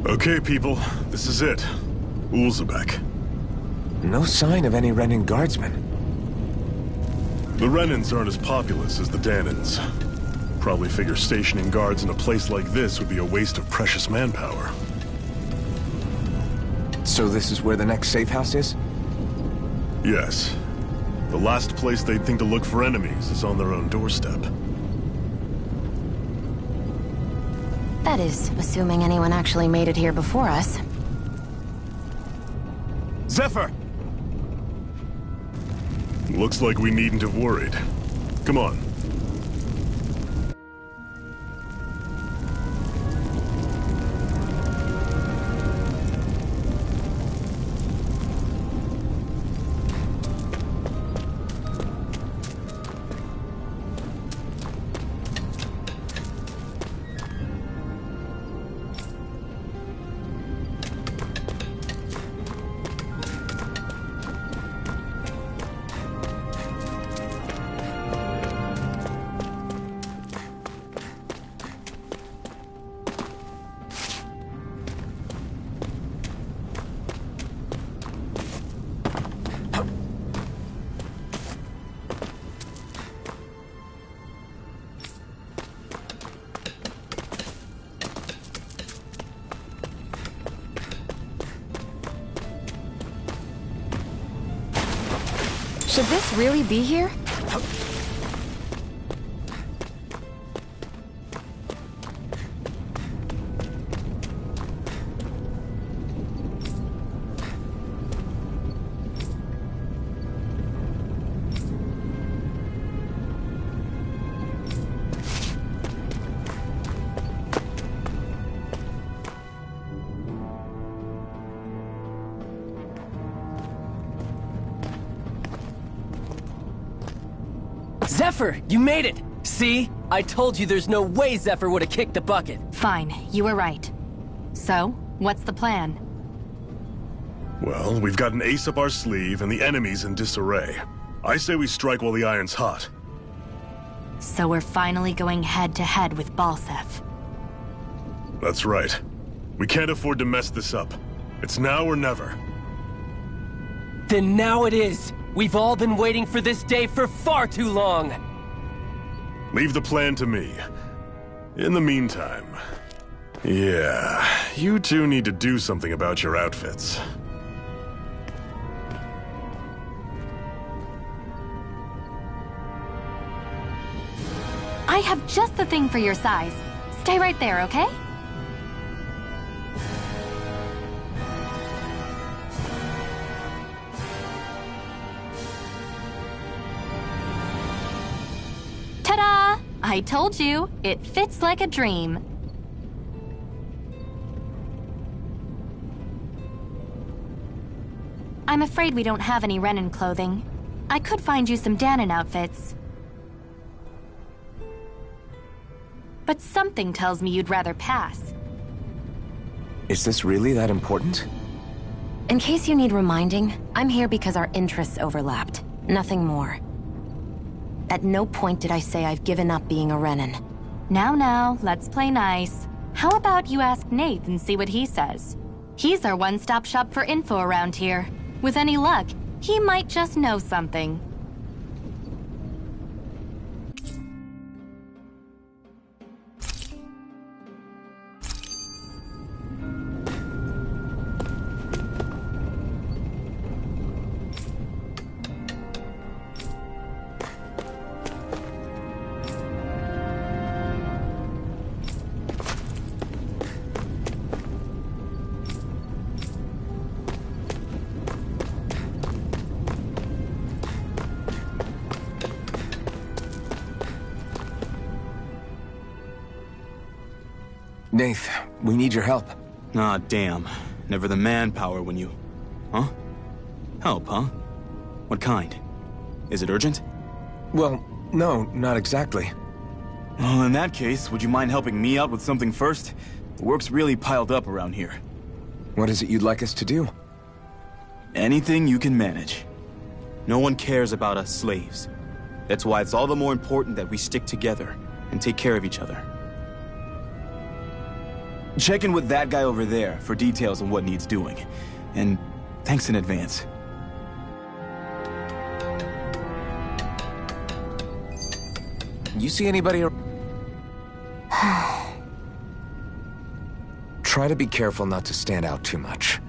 Okay, people, this is it. Ulzebek. No sign of any Renan guardsmen. The Renans aren't as populous as the Danans. Probably figure stationing guards in a place like this would be a waste of precious manpower. So this is where the next safe house is? Yes. The last place they'd think to look for enemies is on their own doorstep. That is, assuming anyone actually made it here before us. Zephyr! Looks like we needn't have worried. Come on. Should this really be here? Zephyr, you made it! See? I told you there's no way Zephyr would have kicked the bucket. Fine, you were right. So, what's the plan? Well, we've got an ace up our sleeve and the enemy's in disarray. I say we strike while the iron's hot. So we're finally going head-to-head with Balsef. That's right. We can't afford to mess this up. It's now or never. Then now it is! We've all been waiting for this day for far too long! Leave the plan to me. In the meantime... yeah, you two need to do something about your outfits. I have just the thing for your size. Stay right there, okay? Ta-da! I told you, it fits like a dream. I'm afraid we don't have any Renan clothing. I could find you some Danon outfits. But something tells me you'd rather pass. Is this really that important? In case you need reminding, I'm here because our interests overlapped. Nothing more. At no point did I say I've given up being a Renan. Now, let's play nice. How about you ask Nate and see what he says? He's our one-stop shop for info around here. With any luck, he might just know something. Nath, we need your help. Ah, damn. Never the manpower when you... Huh? Help, huh? What kind? Is it urgent? Well, no, not exactly. Well, in that case, would you mind helping me out with something first? The work's really piled up around here. What is it you'd like us to do? Anything you can manage. No one cares about us slaves. That's why it's all the more important that we stick together and take care of each other. Check in with that guy over there for details on what needs doing. And thanks in advance. You see anybody? Try to be careful not to stand out too much.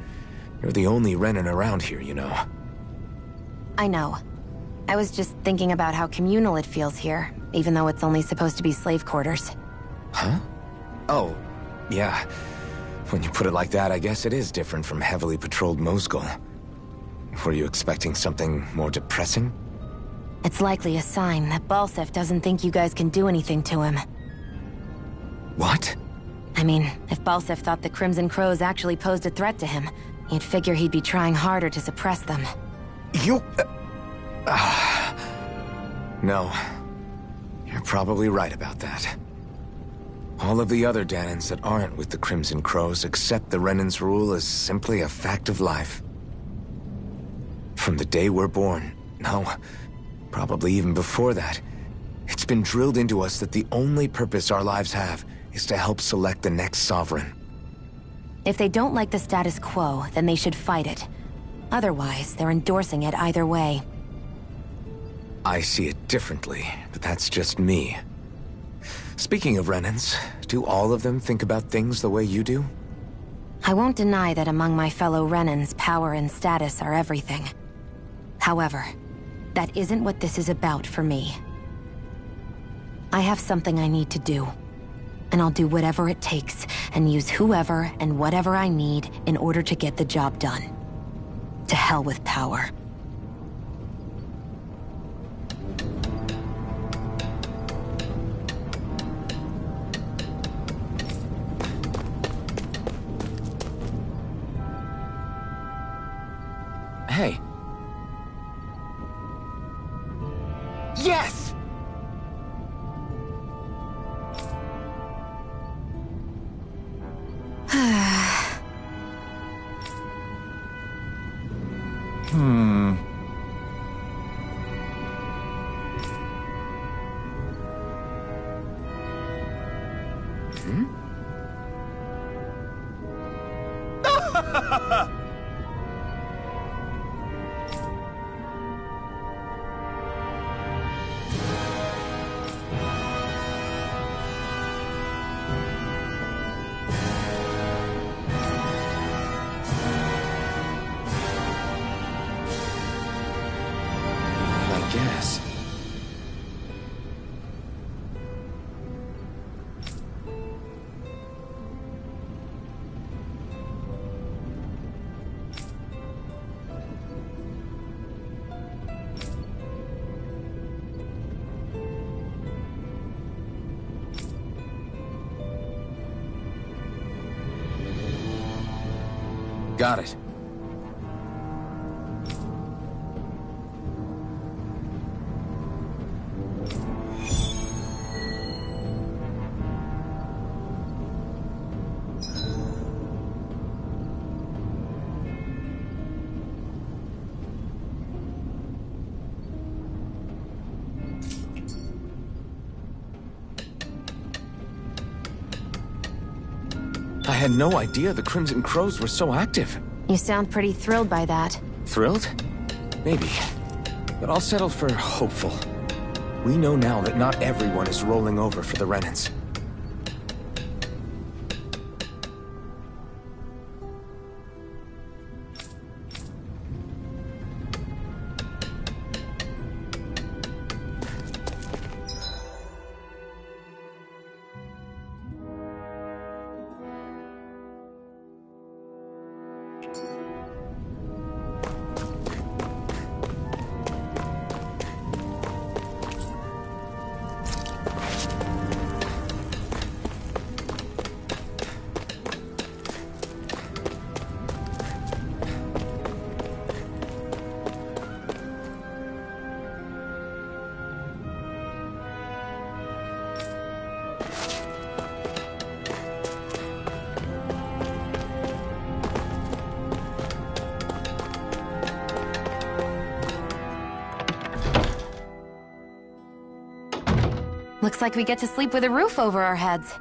You're the only Renan around here, you know. I know. I was just thinking about how communal it feels here, even though it's only supposed to be slave quarters. Huh? Oh, yeah. When you put it like that, I guess it is different from heavily patrolled Mosgul. Were you expecting something more depressing? It's likely a sign that Balsef doesn't think you guys can do anything to him. What? I mean, if Balsef thought the Crimson Crows actually posed a threat to him, you'd figure he'd be trying harder to suppress them. You... No. You're probably right about that. All of the other Danans that aren't with the Crimson Crows accept the Renan's rule as simply a fact of life. From the day we're born, no, probably even before that, it's been drilled into us that the only purpose our lives have is to help select the next sovereign. If they don't like the status quo, then they should fight it. Otherwise, they're endorsing it either way. I see it differently, but that's just me. Speaking of Renans, do all of them think about things the way you do? I won't deny that among my fellow Renans, power and status are everything. However, that isn't what this is about for me. I have something I need to do. And I'll do whatever it takes, and use whoever and whatever I need in order to get the job done. To hell with power. Hey. Yes! Yes. Got it. I had no idea the Crimson Crows were so active. You sound pretty thrilled by that. Thrilled? Maybe. But I'll settle for hopeful. We know now that not everyone is rolling over for the Renans. Looks like we get to sleep with a roof over our heads.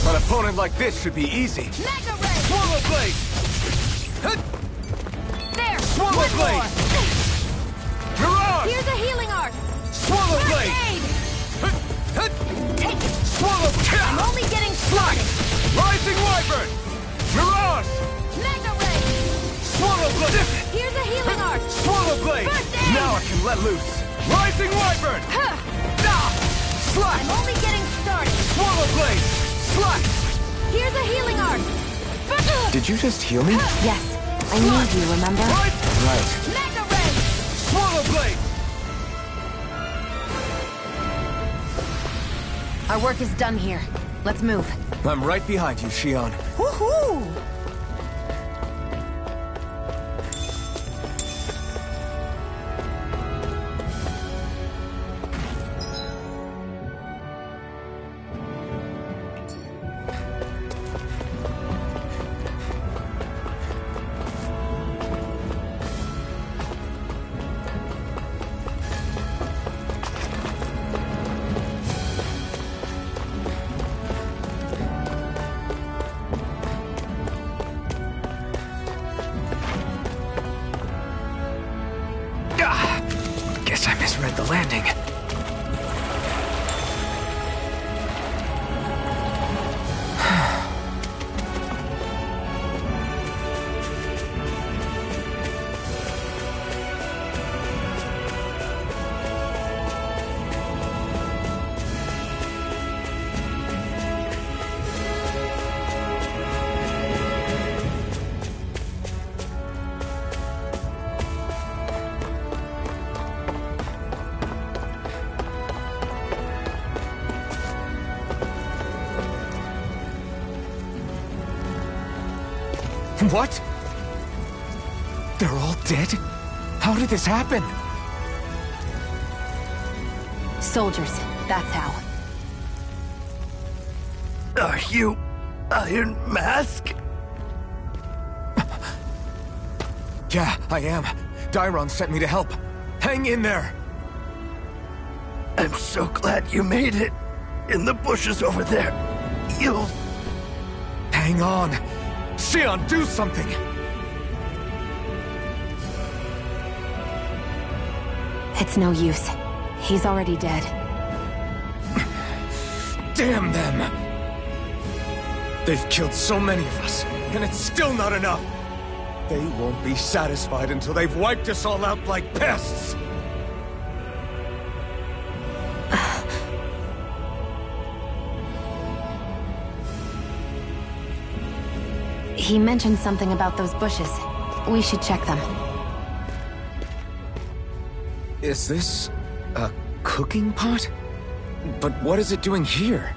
An opponent like this should be easy. Mega Ray! Swallow Blade! There! Swallow One Blade! more! Mirage! Here's a healing art! Swallow First Blade! aid! Take it! Swallow I'm only getting started! Rising Wyvern! Mirage! Mega Ray! Swallow Blade! Here's a healing art! Swallow Blade! First aid! Now I can let loose! Rising Wyvern! Slash! I'm only getting started! Swallow Blade! Slash! Here's a healing art! Did you just heal me? Yes. I need you, remember? Right. Mega Ray! Swallow Blade! Our work is done here. Let's move. I'm right behind you, Shion. Woohoo! Guess I misread the landing. What? They're all dead? How did this happen? Soldiers, that's how. Are you Iron Mask? Yeah, I am. Dairon sent me to help. Hang in there! I'm so glad you made it. In the bushes over there. You'll... Hang on! Xion, do something! It's no use. He's already dead. Damn them! They've killed so many of us, and it's still not enough! They won't be satisfied until they've wiped us all out like pests! He mentioned something about those bushes. We should check them. Is this a cooking pot? But what is it doing here?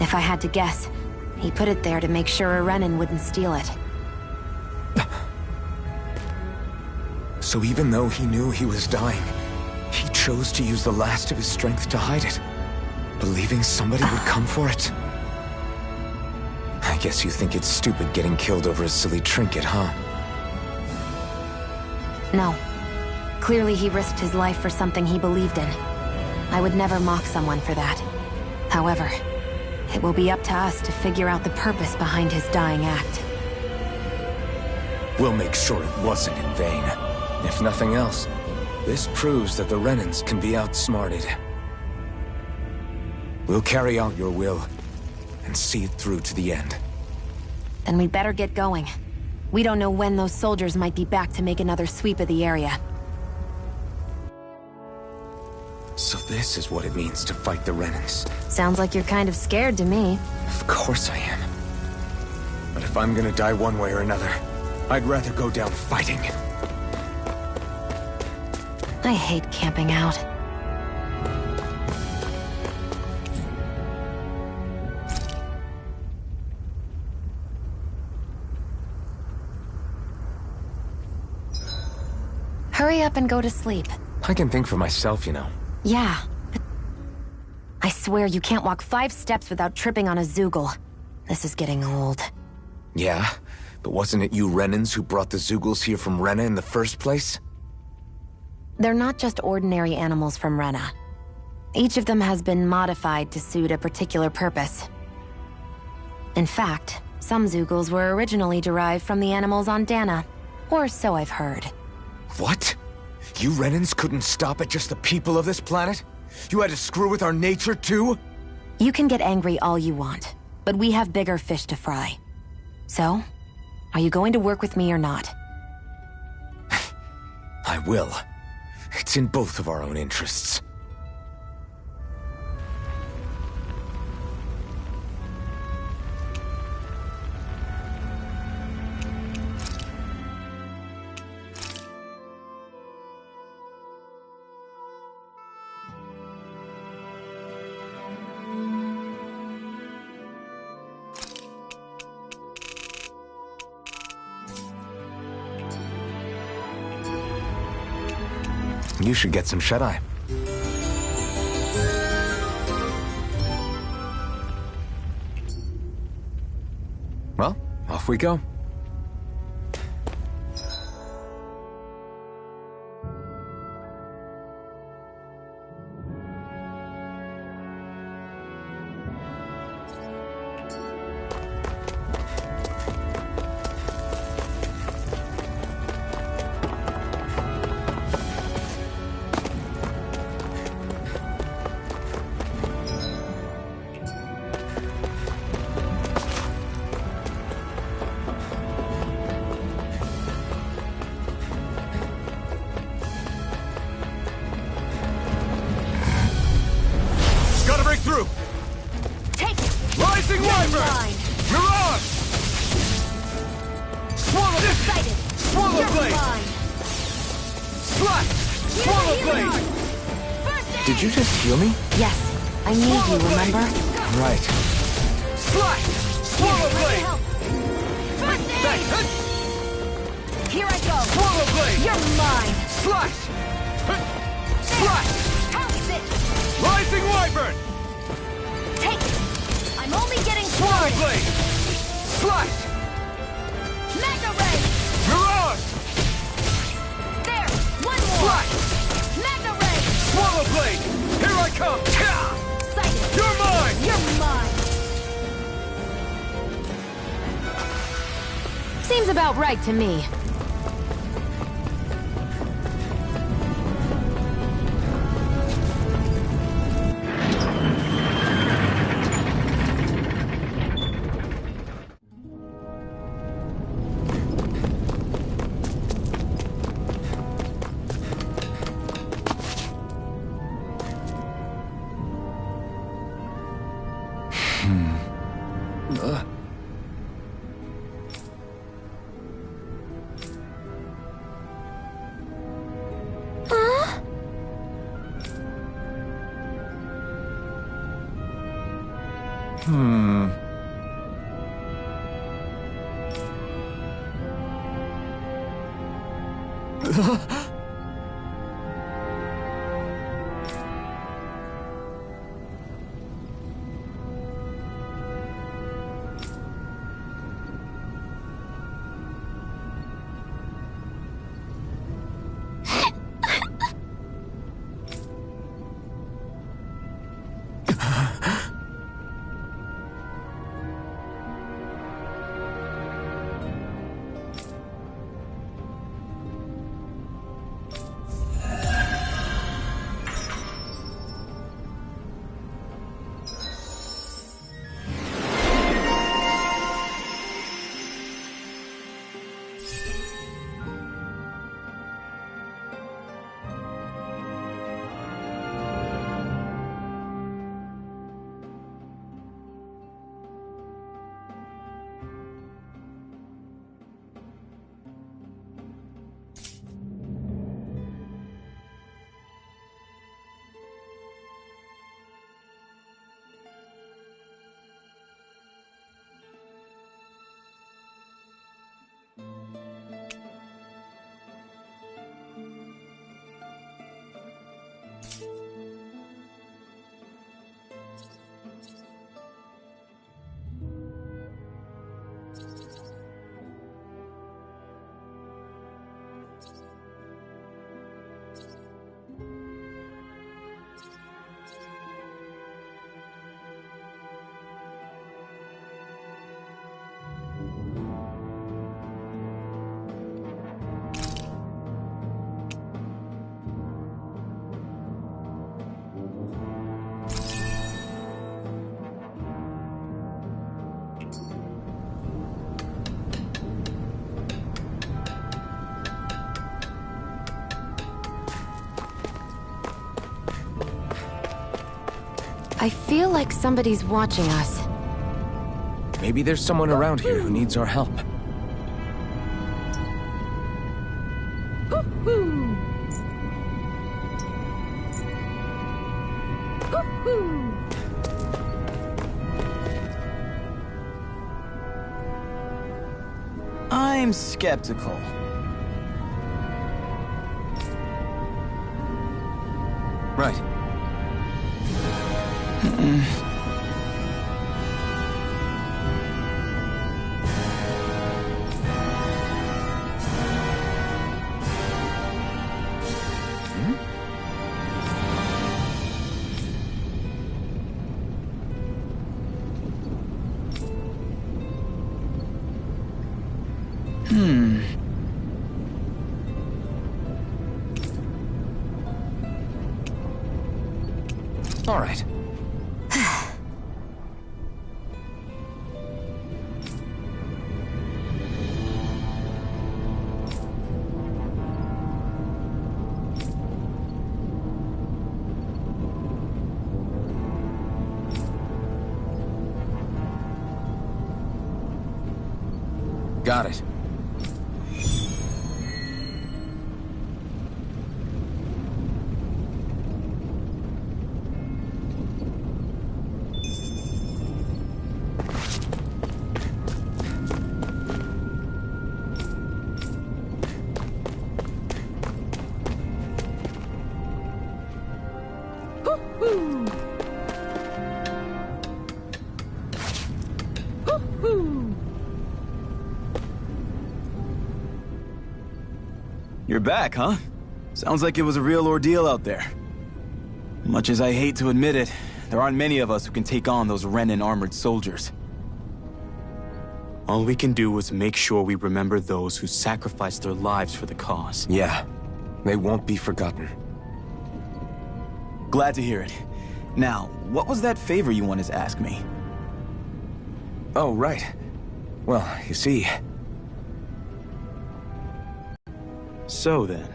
If I had to guess, he put it there to make sure a Renan wouldn't steal it. So even though he knew he was dying, he chose to use the last of his strength to hide it, believing somebody would come for it. I guess you think it's stupid getting killed over a silly trinket, huh? No. Clearly he risked his life for something he believed in. I would never mock someone for that. However, it will be up to us to figure out the purpose behind his dying act. We'll make sure it wasn't in vain. If nothing else, this proves that the Renans can be outsmarted. We'll carry out your will, and see it through to the end. Then we'd better get going. We don't know when those soldiers might be back to make another sweep of the area. So this is what it means to fight the Renans. Sounds like you're kind of scared to me. Of course I am. But if I'm gonna die one way or another, I'd rather go down fighting. I hate camping out. Hurry up and go to sleep. I can think for myself, you know. Yeah, but I swear you can't walk 5 steps without tripping on a Zoogle. This is getting old. Yeah? But wasn't it you Renans who brought the Zoogles here from Rena in the first place? They're not just ordinary animals from Rena. Each of them has been modified to suit a particular purpose. In fact, some Zoogles were originally derived from the animals on Dana. Or so I've heard. What? You Renans couldn't stop at just the people of this planet? You had to screw with our nature too? You can get angry all you want, but we have bigger fish to fry. So, are you going to work with me or not? I will. It's in both of our own interests. You should get some shut-eye. Well, off we go. Through! Take it! Rising Wyvern! Mirage! Swallow Excited! Swallow You're Blade! mine. Slash! Swallow Blade! Did you just heal me? Yes. I need you, remember? Right. Slash! Swallow Blade! Here I go! Swallow Blade! You're mine! Slash! Slash! Pounce it! Rising Wyvern! Take it! Blade! Slice! Mega Ray! Mirage! There! One more! Slice! Mega Ray! Swallow Blade! Here I come! Sighted! You're mine! You're mine! Seems about right to me. I feel like somebody's watching us. Maybe there's someone around here who needs our help. I'm skeptical. Right. All right. Got it. back, huh? Sounds like it was a real ordeal out there. Much as I hate to admit it, there aren't many of us who can take on those Renan armored soldiers. All we can do is make sure we remember those who sacrificed their lives for the cause. Yeah, they won't be forgotten. Glad to hear it. Now, what was that favor you wanted to ask me? Oh, right. Well, you see... So then,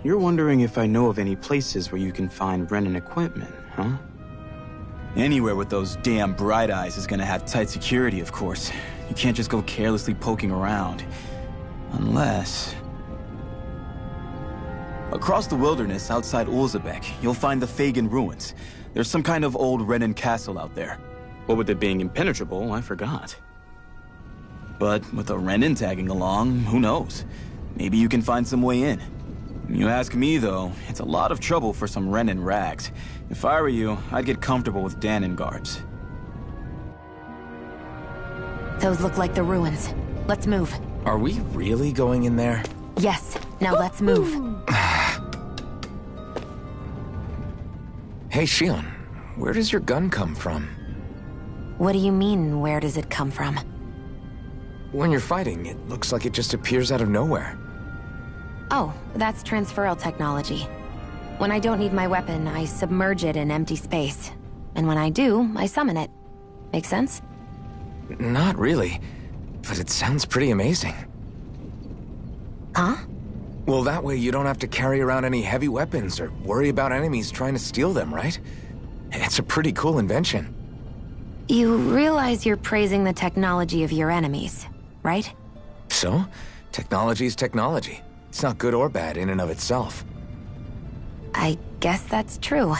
you're wondering if I know of any places where you can find Renan equipment, huh? Anywhere with those damn bright eyes is gonna have tight security, of course. You can't just go carelessly poking around. Unless... Across the wilderness outside Ulzebek, you'll find the Fagan ruins. There's some kind of old Renan castle out there. What with it being impenetrable, I forgot. But with a Renan tagging along, who knows? Maybe you can find some way in. You ask me, though, it's a lot of trouble for some Renan rags. If I were you, I'd get comfortable with Danon guards. Those look like the ruins. Let's move. Are we really going in there? Yes. Now let's move. Hey, Shion, where does your gun come from? What do you mean, where does it come from? When you're fighting, it looks like it just appears out of nowhere. Oh, that's transferal technology. When I don't need my weapon, I submerge it in empty space. And when I do, I summon it. Make sense? Not really, but it sounds pretty amazing. Huh? Well, that way you don't have to carry around any heavy weapons or worry about enemies trying to steal them, right? It's a pretty cool invention. You realize you're praising the technology of your enemies, right? So? Technology's technology. It's not good or bad in and of itself. I guess that's true.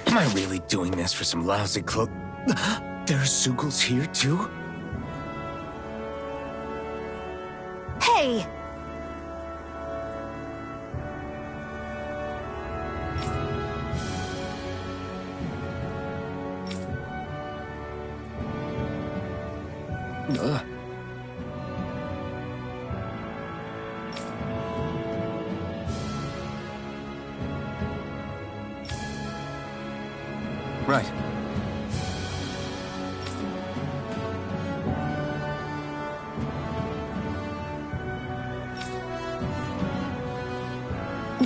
Am I really doing this for some lousy clo- There's Zugals here, too? Hey! Right.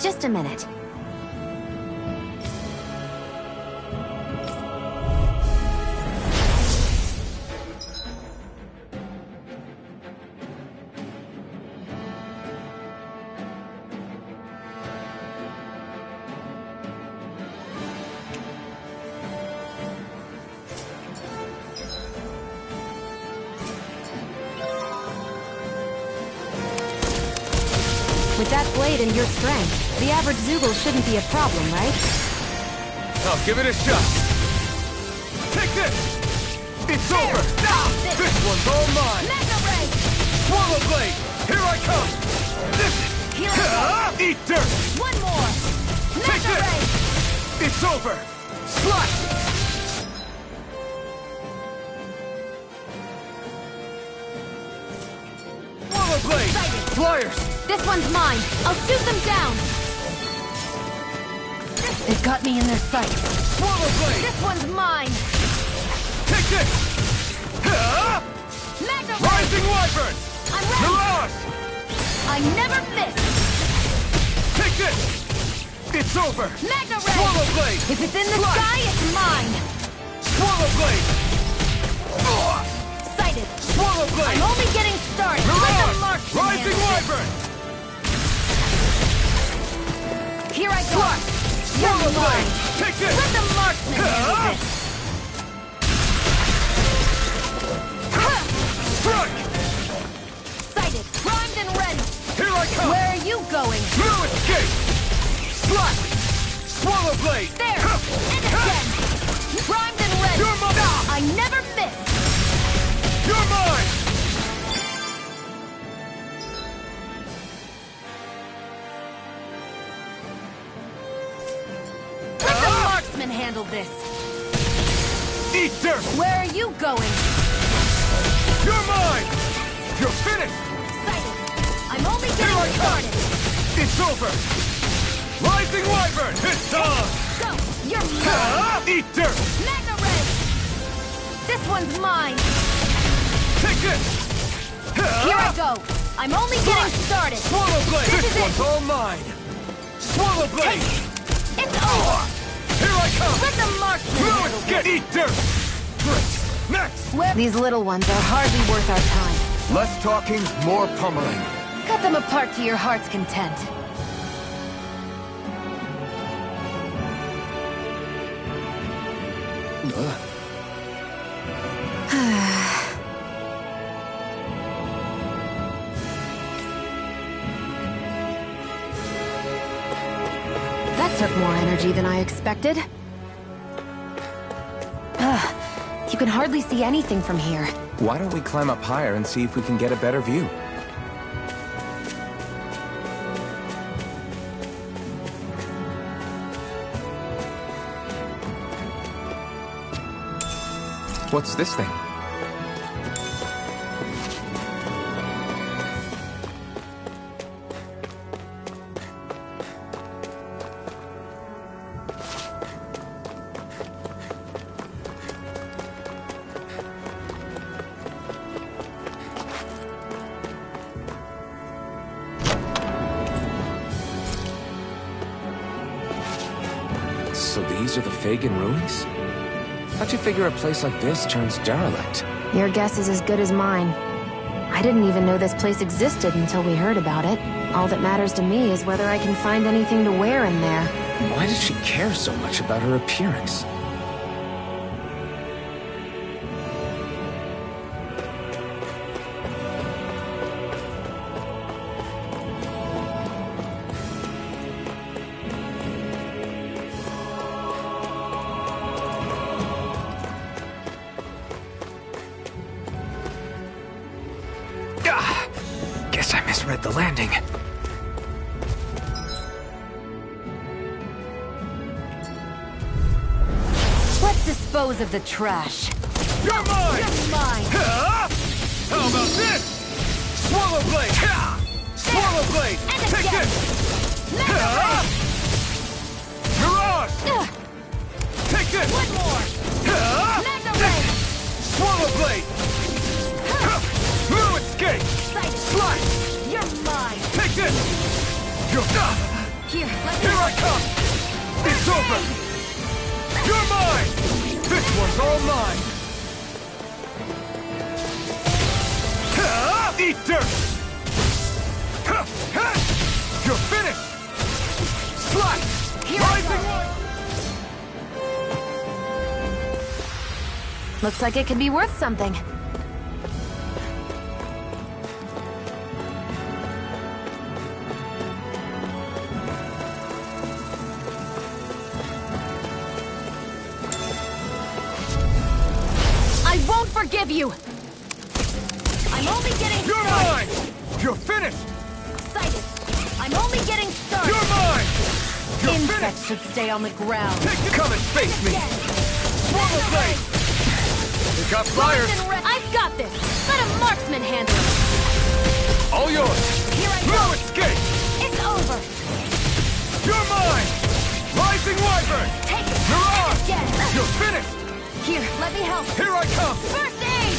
Just a minute. With that blade and your strength, the average Zoogle shouldn't be a problem, right? I'll give it a shot. Take this! It's over! This one's all mine! Mega Ray! Swallow blade! Here I come! Eat dirt! One more! Take Mega Ray! this! It's over! Slash! Swallow blade! Flyers! This one's mine! I'll shoot them down! They've got me in their sights. Swallow blade! This one's mine! Take this! Mega Ray! Rising Wyvern! I'm ready! Mirage! I never miss! Take this! It's over! Mega Ray! Swallow blade! If it's in the sky, it's mine! Swallow Blade! Sighted! Swallow Blade! I'm only getting started! Let the marksman Rising handle Wyvern! this. Here I go! Swallow You're Blade! mine! Take this! Let the marksman handle this! Strike! Sighted! Primed and ready! Here I come! Where are you going? No escape! Slap! Swallow Blade! There! And again! Primed and ready! You're mine! I never miss! You're mine! Let the marksman handle this! Eat dirt! Where are you going? You're mine! You're finished! Sighted! I'm only Here I getting come! started! It's over! Rising Wyvern! It's time! Go! You're mine! Eat dirt! Magna Ray! This one's mine! Take this! Here I go! I'm only getting started! Swallow Blade! This This is one's it. all mine! Swallow Blade! It's over! Here I come! Let the marksman No handle escape! this! Eat dirt! Great! Next! Where these little ones are hardly worth our time. Less talking, more pummeling. Cut them apart to your heart's content. That took more energy than I expected. You can hardly see anything from here. Why don't we climb up higher and see if we can get a better view? What's this thing? So these are the Fagin ruins? How'd you figure a place like this turns derelict? Your guess is as good as mine. I didn't even know this place existed until we heard about it. All that matters to me is whether I can find anything to wear in there. Why did she care so much about her appearance? Guess I misread the landing. Let's dispose of the trash. You're mine! You're mine! How about this? Swallow Blade! Swallow Blade! And Take again. this! Magna Mirage! Ray! Take this! One more! Magna Ray! Swallow Blade! No escape! Sighted! Slice! You're mine! Take this! You're... Here, let Here I come! It's over! You're mine! This one's all mine! Eat dirt! You're finished! Slice! Here I Rising... Looks like it could be worth something. I won't forgive you! I'm only getting You're started! mine! You're finished! Sighted! I'm only getting started! You're mine! You're Insects finished! should stay on the ground! Come and face me! Again. Swallow Blade! They got fires! I've got this! Let a marksman handle it! All yours! Here I go! No escape! It's over! You're mine! Rising Wyvern! Take it! Mirage! Again! You're finished! Here, let me help! Here I come! First aid!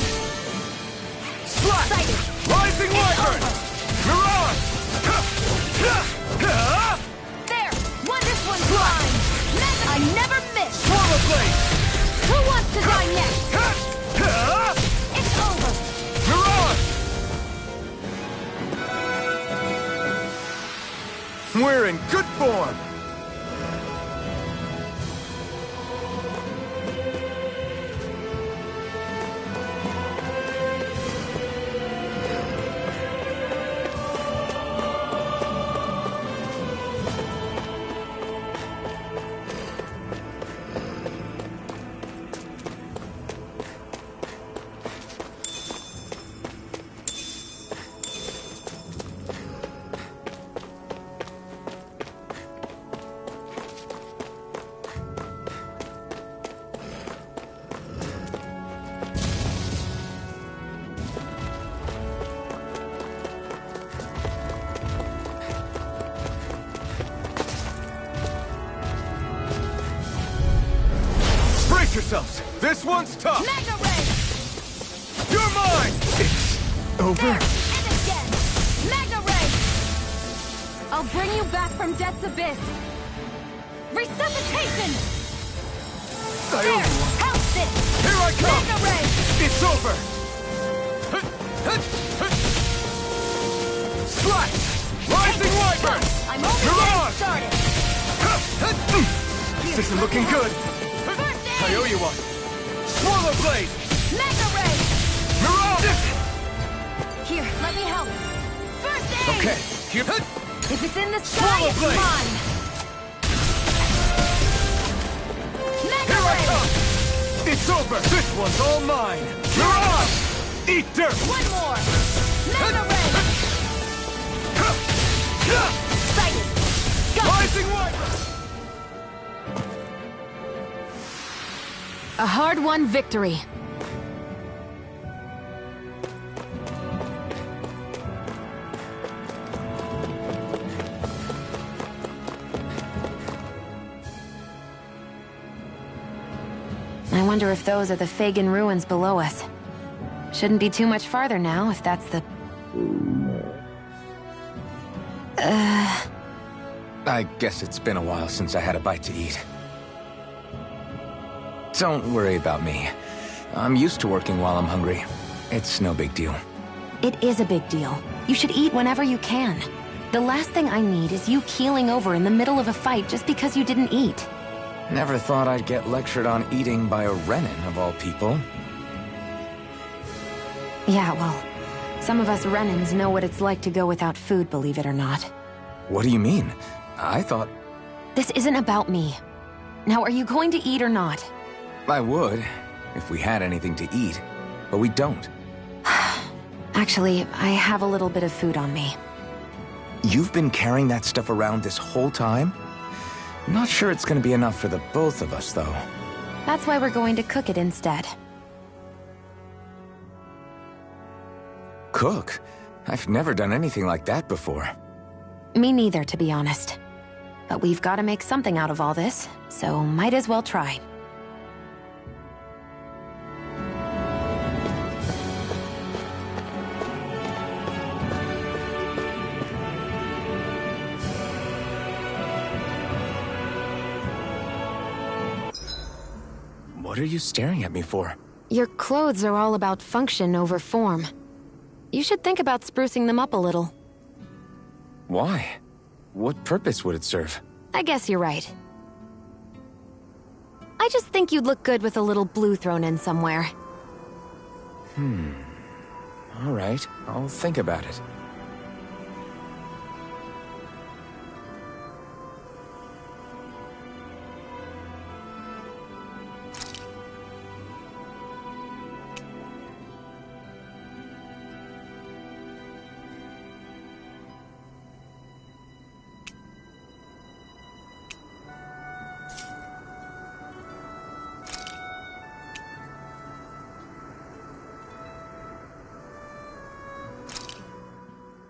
Slash! Sighted! Rising Wyvern! Mirage! There! This one's mine! I never miss! Swallow Blade! Who wants to die? We're in good form! Brace yourselves! This one's tough! Mega Ray! You're mine! It's over? There, and again! Mega Ray! I'll bring you back from Death's Abyss! Resuscitation! There! How's this? Here I come! Mega Ray! It's over! Slash! Rising Wyvern! I'm only You're getting on! started! This isn't looking good! I owe you one! Swallow Blade! Mega Ray! Mirage! Here, let me help! First aid! Okay, here... If it's in the sky, Swallow it's Blade! mine! Mega Here I Ray! come! It's over! This one's all mine! Mirage! Eat dirt! One more! Mega Ray! Sighted! Got it! Rising Wyvern! A hard-won victory. I wonder if those are the Fagin ruins below us. Shouldn't be too much farther now, if that's the... I guess it's been a while since I had a bite to eat. Don't worry about me. I'm used to working while I'm hungry. It's no big deal. It is a big deal. You should eat whenever you can. The last thing I need is you keeling over in the middle of a fight just because you didn't eat. Never thought I'd get lectured on eating by a Renin, of all people. Yeah, well, some of us Renins know what it's like to go without food, believe it or not. What do you mean? I thought... This isn't about me. Now, are you going to eat or not? I would, if we had anything to eat, but we don't. Actually, I have a little bit of food on me. You've been carrying that stuff around this whole time? Not sure it's gonna be enough for the both of us, though. That's why we're going to cook it instead. Cook? I've never done anything like that before. Me neither, to be honest. But we've got to make something out of all this, so might as well try. What are you staring at me for? Your clothes are all about function over form. You should think about sprucing them up a little. Why? What purpose would it serve? I guess you're right. I just think you'd look good with a little blue thrown in somewhere. All right, I'll think about it.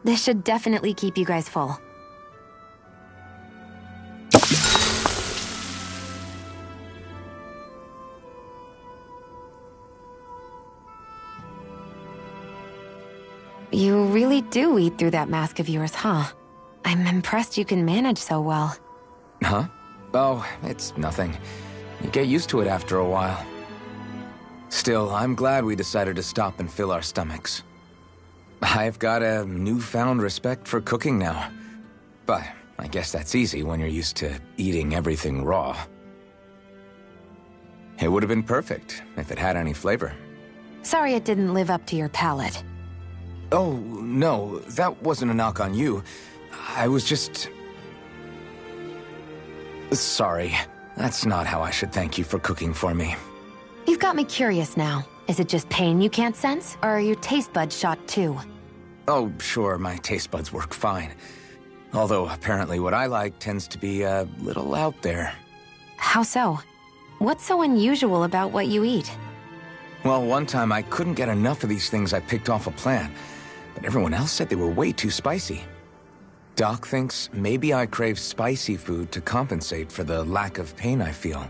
This should definitely keep you guys full. You really do eat through that mask of yours, huh? I'm impressed you can manage so well. Huh? Oh, it's nothing. You get used to it after a while. Still, I'm glad we decided to stop and fill our stomachs. I've got a newfound respect for cooking now. But I guess that's easy when you're used to eating everything raw. It would have been perfect if it had any flavor. Sorry it didn't live up to your palate. Oh, no, that wasn't a knock on you. I was just... Sorry. That's not how I should thank you for cooking for me. You've got me curious now. Is it just pain you can't sense, or are your taste buds shot too? Oh, sure, my taste buds work fine. Although, apparently what I like tends to be a little out there. How so? What's so unusual about what you eat? Well, one time I couldn't get enough of these things I picked off a plant, but everyone else said they were way too spicy. Doc thinks maybe I crave spicy food to compensate for the lack of pain I feel.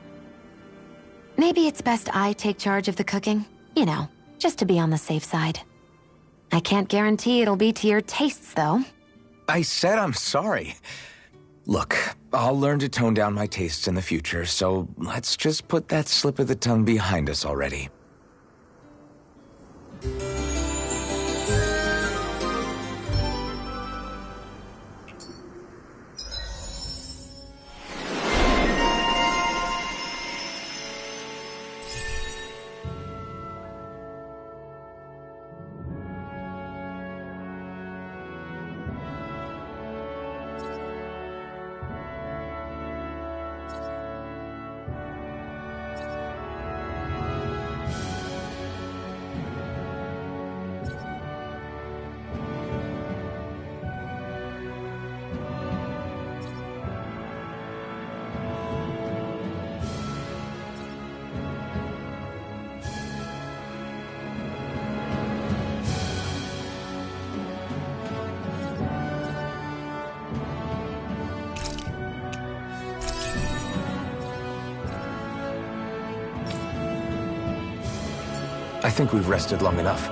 Maybe it's best I take charge of the cooking. You know, just to be on the safe side. I can't guarantee it'll be to your tastes, though. I said I'm sorry. Look, I'll learn to tone down my tastes in the future, so let's just put that slip of the tongue behind us already. I think we've rested long enough.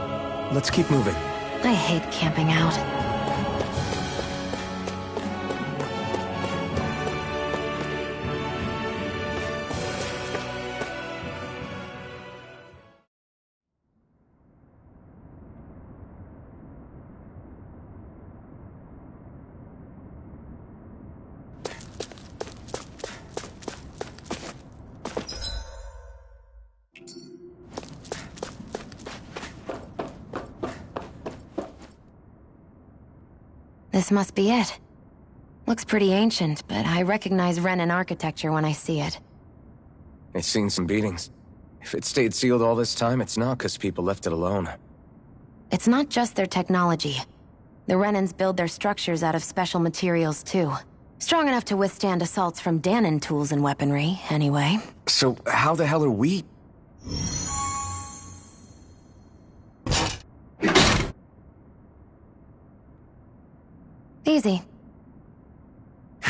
Let's keep moving. I hate camping out. This must be it. Looks pretty ancient, but I recognize Renan architecture when I see it. It's seen some beatings. If it stayed sealed all this time, it's not because people left it alone. It's not just their technology. The Renans build their structures out of special materials, too. Strong enough to withstand assaults from Danon tools and weaponry, anyway. So how the hell are we... Easy. I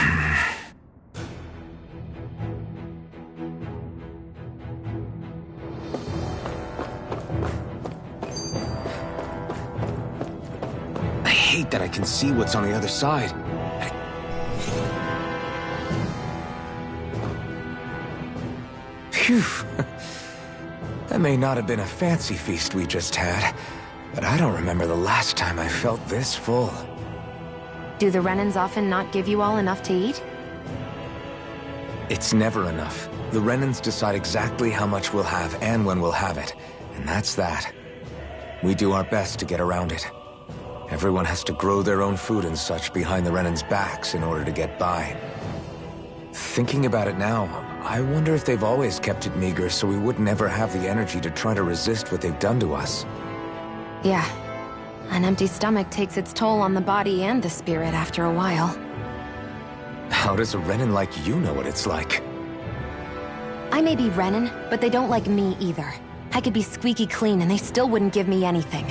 hate that I can see what's on the other side. Phew. That may not have been a fancy feast we just had, but I don't remember the last time I felt this full. Do the Renans often not give you all enough to eat? It's never enough. The Renans decide exactly how much we'll have and when we'll have it. And that's that. We do our best to get around it. Everyone has to grow their own food and such behind the Renans' backs in order to get by. Thinking about it now, I wonder if they've always kept it meager so we would never have the energy to try to resist what they've done to us. Yeah. An empty stomach takes its toll on the body and the spirit after a while. How does a Renan like you know what it's like? I may be Renan, but they don't like me either. I could be squeaky clean and they still wouldn't give me anything.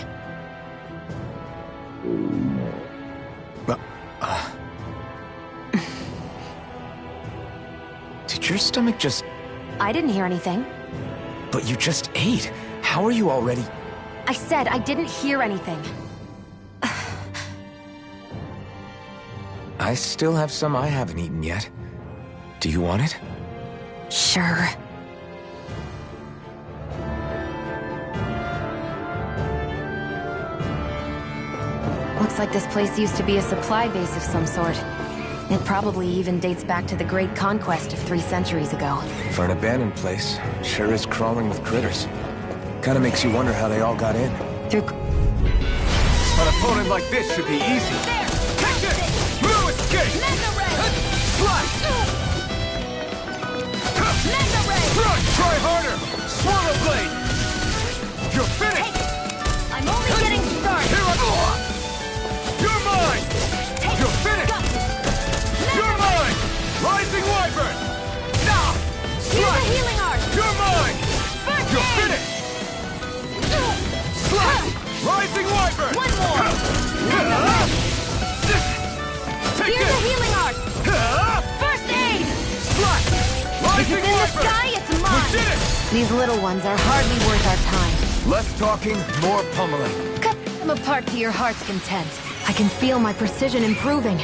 Did your stomach just... I didn't hear anything. But you just ate. How are you already... I said I didn't hear anything. I still have some I haven't eaten yet. Do you want it? Sure. Looks like this place used to be a supply base of some sort. It probably even dates back to the Great Conquest of 3 centuries ago. For an abandoned place, sure is crawling with critters. Kinda makes you wonder how they all got in. Through... An opponent like this should be easy. Take it! No escape! Mega Ray! Flash! Mega Ray! Run! Try harder! Swallow Blade! You're finished! I'm only getting started! Here I go! You're mine! You're finished! You're mine! Rising Wyvern! Now! Here's a healing art! You're mine! First You're aid! finished! Slash! Rising Wyvern! One more! Mega Ray! Take Here's a this! healing art! First aid! Slash! If Rising it's in the Wyvern! sky, it's We mine! did it! These little ones are hardly worth our time. Less talking, more pummeling. Cut them apart to your heart's content. I can feel my precision improving.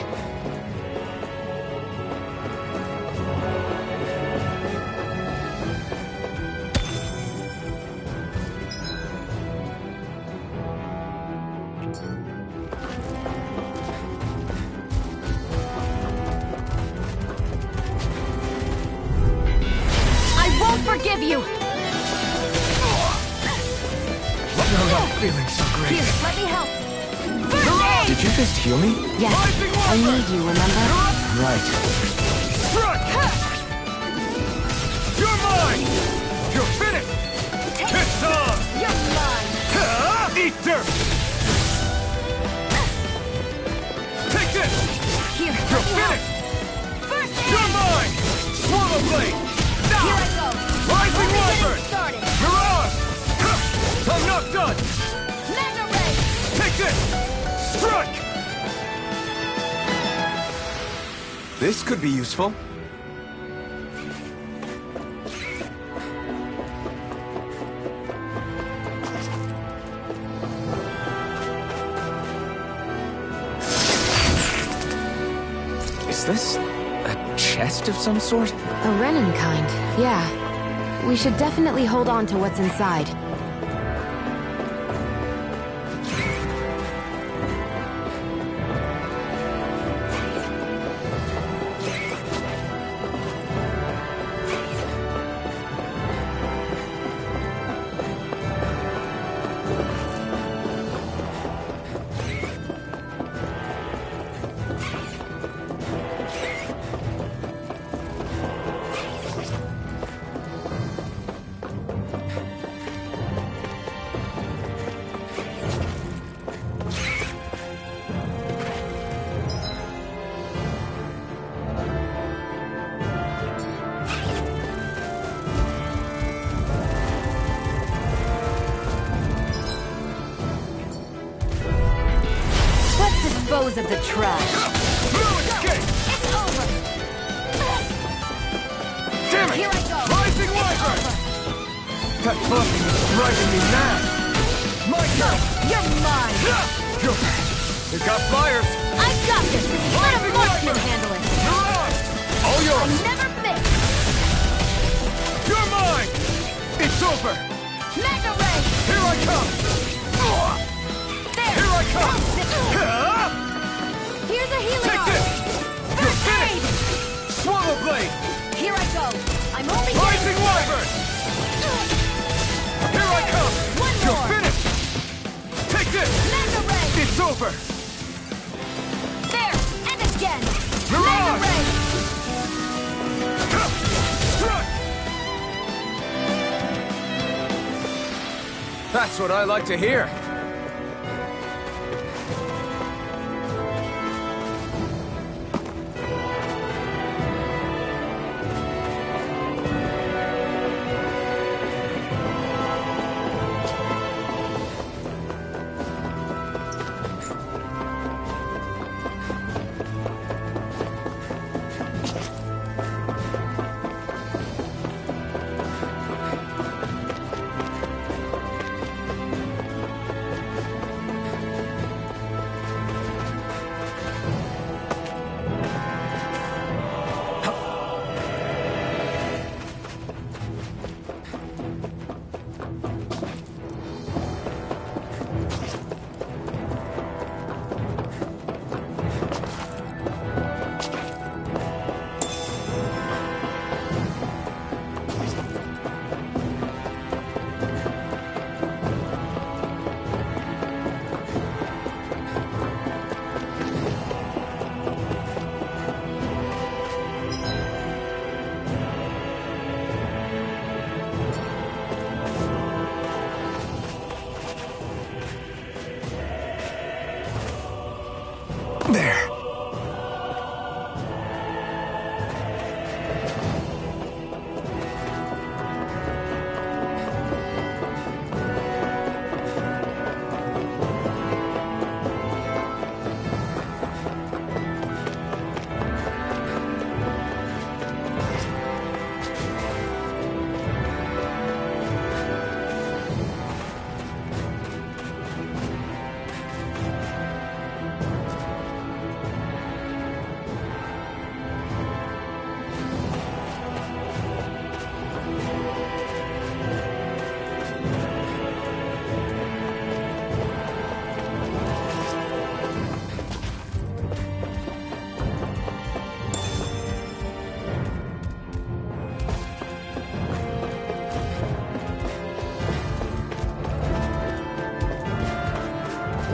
I won't forgive you! I'm not feeling so great. Here, let me help! First aid! Did you just heal me? Yes, I need you, remember? Right. Strike! You're mine! You're finished! It's on! You're mine! Eat dirt! Take this! Here, You're let me help! finished! First aid! You're mine! Swallow Blade! Now! Here I go! Rising Only Wyvern! getting started! You're on! I'm not done! Mega Ray! Take this! Strike! This could be useful. Is this a chest of some sort? A Renin kind, yeah. We should definitely hold on to what's inside. Dispose of the trash. No escape! It's over! Damn it! Here I go! Rising Wyvern! That buffing is driving me mad! My turn! You're mine! You got flyers! I've got this! Let a marksman handle it! You're on! All I yours! never miss! You're mine! It's over! Mega Ray! Here I come! There! Here I come! Here's a healing Take art! this! You're First aid! finished! Swallow Blade! Here I go! I'm only Rising getting... Wyvern! Here I come! One You're more! finished! Take this! Mega Ray! It's over! There! And again! You're Mega on! Ray! That's what I like to hear.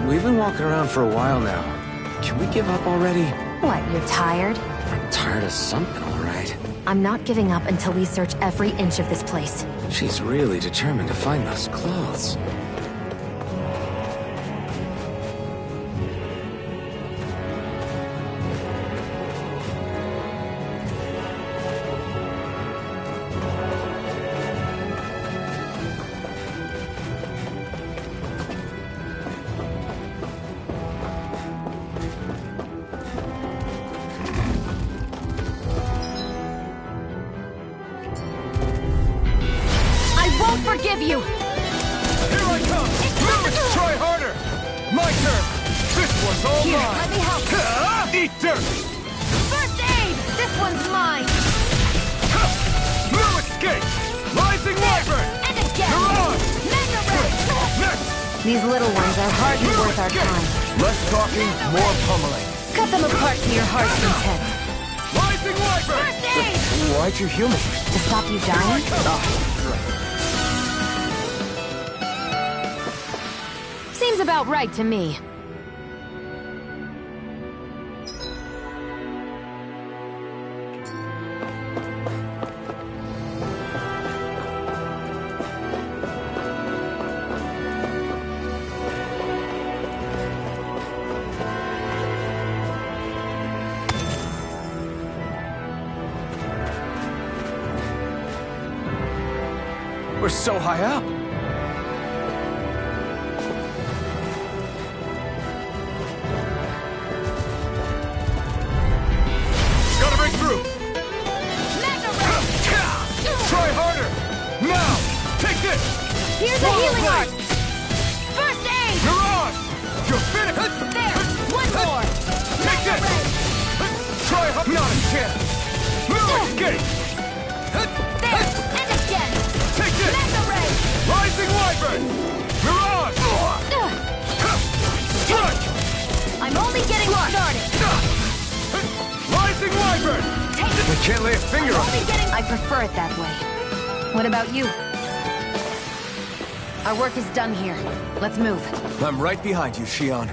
we've been walking around for a while now. Can we give up already? What, you're tired? I'm tired of something, all right. I'm not giving up until we search every inch of this place. She's really determined to find those clothes. Forgive you! Here I come! Lewis, try harder! My turn! This one's all Here, mine! let me help! Eat dirt! First aid! This one's mine! Lewis, escape! Rising Wyvern! And again! Mirage! Mega Ray! Next! These little ones are hardly worth our time. Less talking, more pummeling. Cut them apart to your heart's content. Rising Wyvern! First aid! Why'd you heal me? To stop you dying? Seems about right to me. We're so high up. Gotta break through. Try harder. Now, take this. Here's a healing art. First aid. Mirage. You're finished. There. One more. Take this. Try hard. Not a chance. Move escape. There. And again. Take this. Mega Ray. Rising Wyvern. Mirage. Strike. I'm only getting started. Rising Wyvern. We can't lay a finger on it. I prefer it that way. What about you? Our work is done here. Let's move. I'm right behind you, Shion.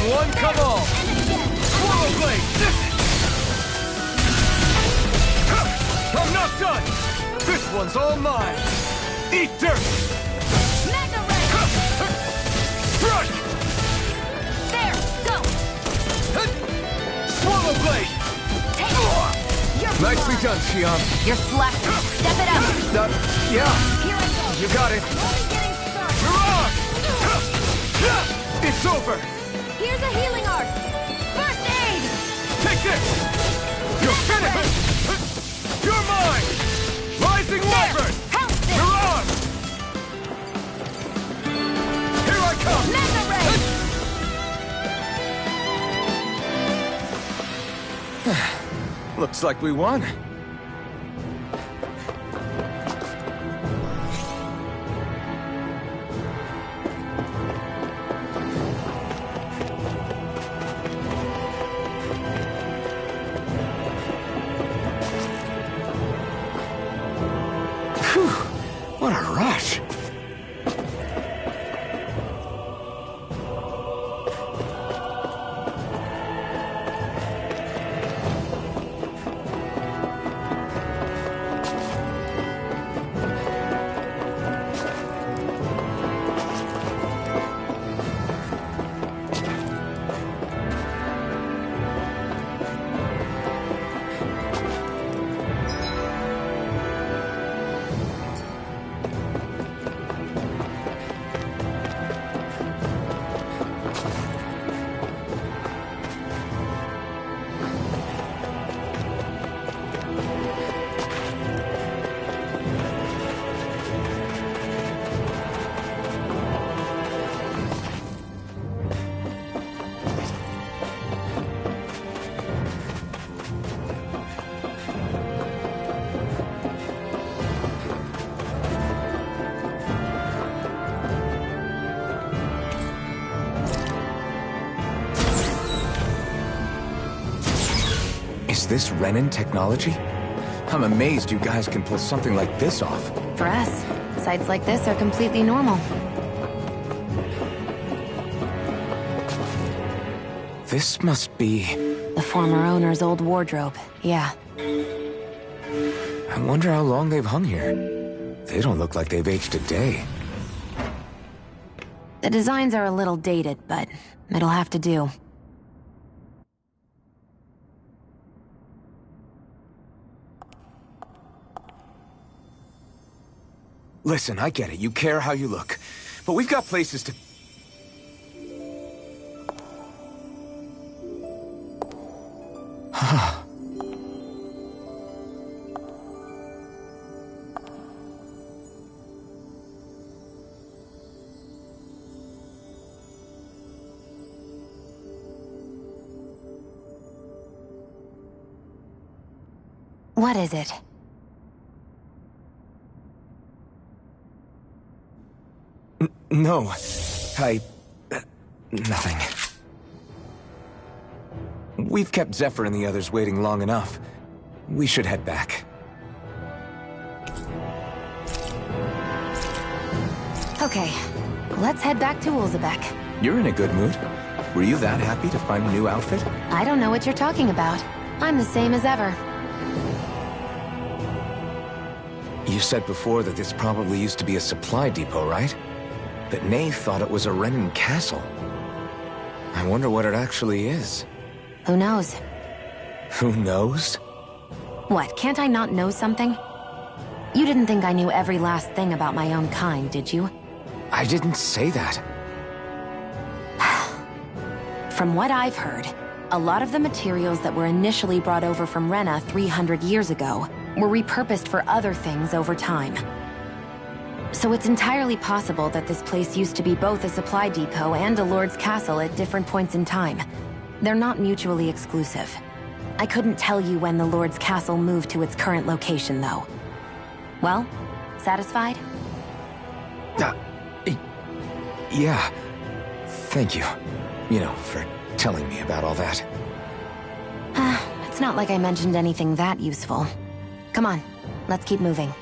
One, come all! Swallow blade! I'm not done! This one's all mine! Eat dirt! Mega Ray! Strike! There, go! Swallow blade! Nicely done, Shion. You're slapped. Step it up. Yeah. Here I go. You got it. I'm only getting started. Mirage! It's over! Here's a healing art! First aid! Take this! You're finished! You're mine! Rising Wyvern! Mirage! Here I come! Mega Ray! Looks like we won. Is this Renin technology? I'm amazed you guys can pull something like this off. For us, sites like this are completely normal. This must be... The former owner's old wardrobe, yeah. I wonder how long they've hung here. They don't look like they've aged a day. The designs are a little dated, but it'll have to do. Listen, I get it. You care how you look. But we've got places to... What is it? No. Nothing. We've kept Zephyr and the others waiting long enough. We should head back. Okay, let's head back to Ulzebek. You're in a good mood. Were you that happy to find a new outfit? I don't know what you're talking about. I'm the same as ever. You said before that this probably used to be a supply depot, right? But Nave thought it was a Renin castle. I wonder what it actually is. Who knows? Who knows? What, can't I not know something? You didn't think I knew every last thing about my own kind, did you? I didn't say that. From what I've heard, a lot of the materials that were initially brought over from Rena 300 years ago were repurposed for other things over time. So it's entirely possible that this place used to be both a supply depot and a lord's castle at different points in time. They're not mutually exclusive. I couldn't tell you when the lord's castle moved to its current location, though. Well, satisfied? Yeah. Thank you. You know, for telling me about all that. It's not like I mentioned anything that useful. Come on, let's keep moving.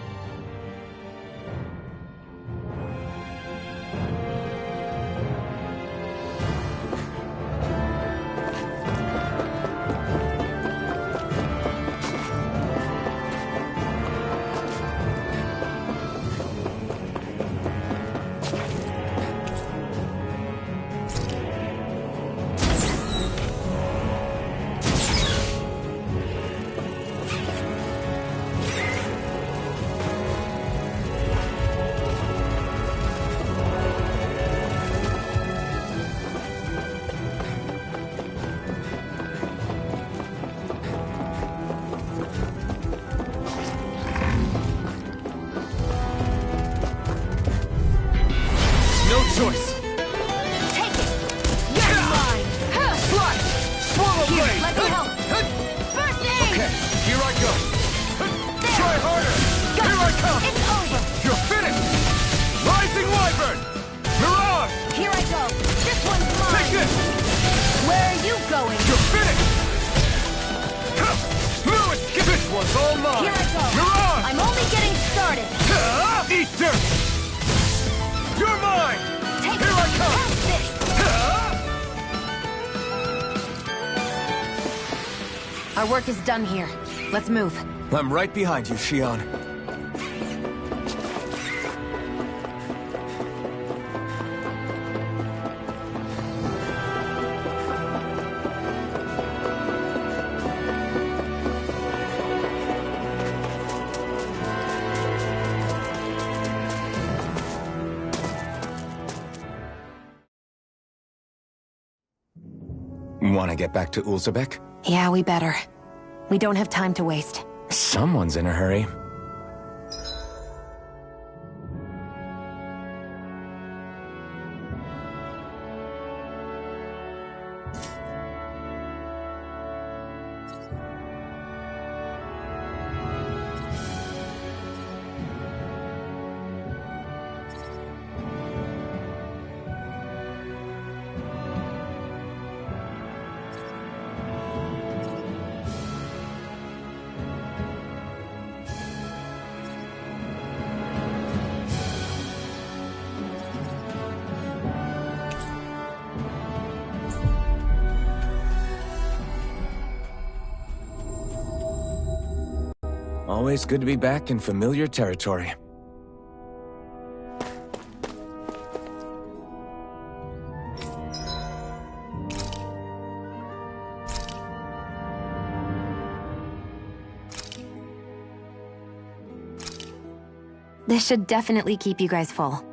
Our work is done here. Let's move. I'm right behind you, Shion. Want to get back to Ulzebek? Yeah, we better. We don't have time to waste. Someone's in a hurry. Always good to be back in familiar territory. This should definitely keep you guys full.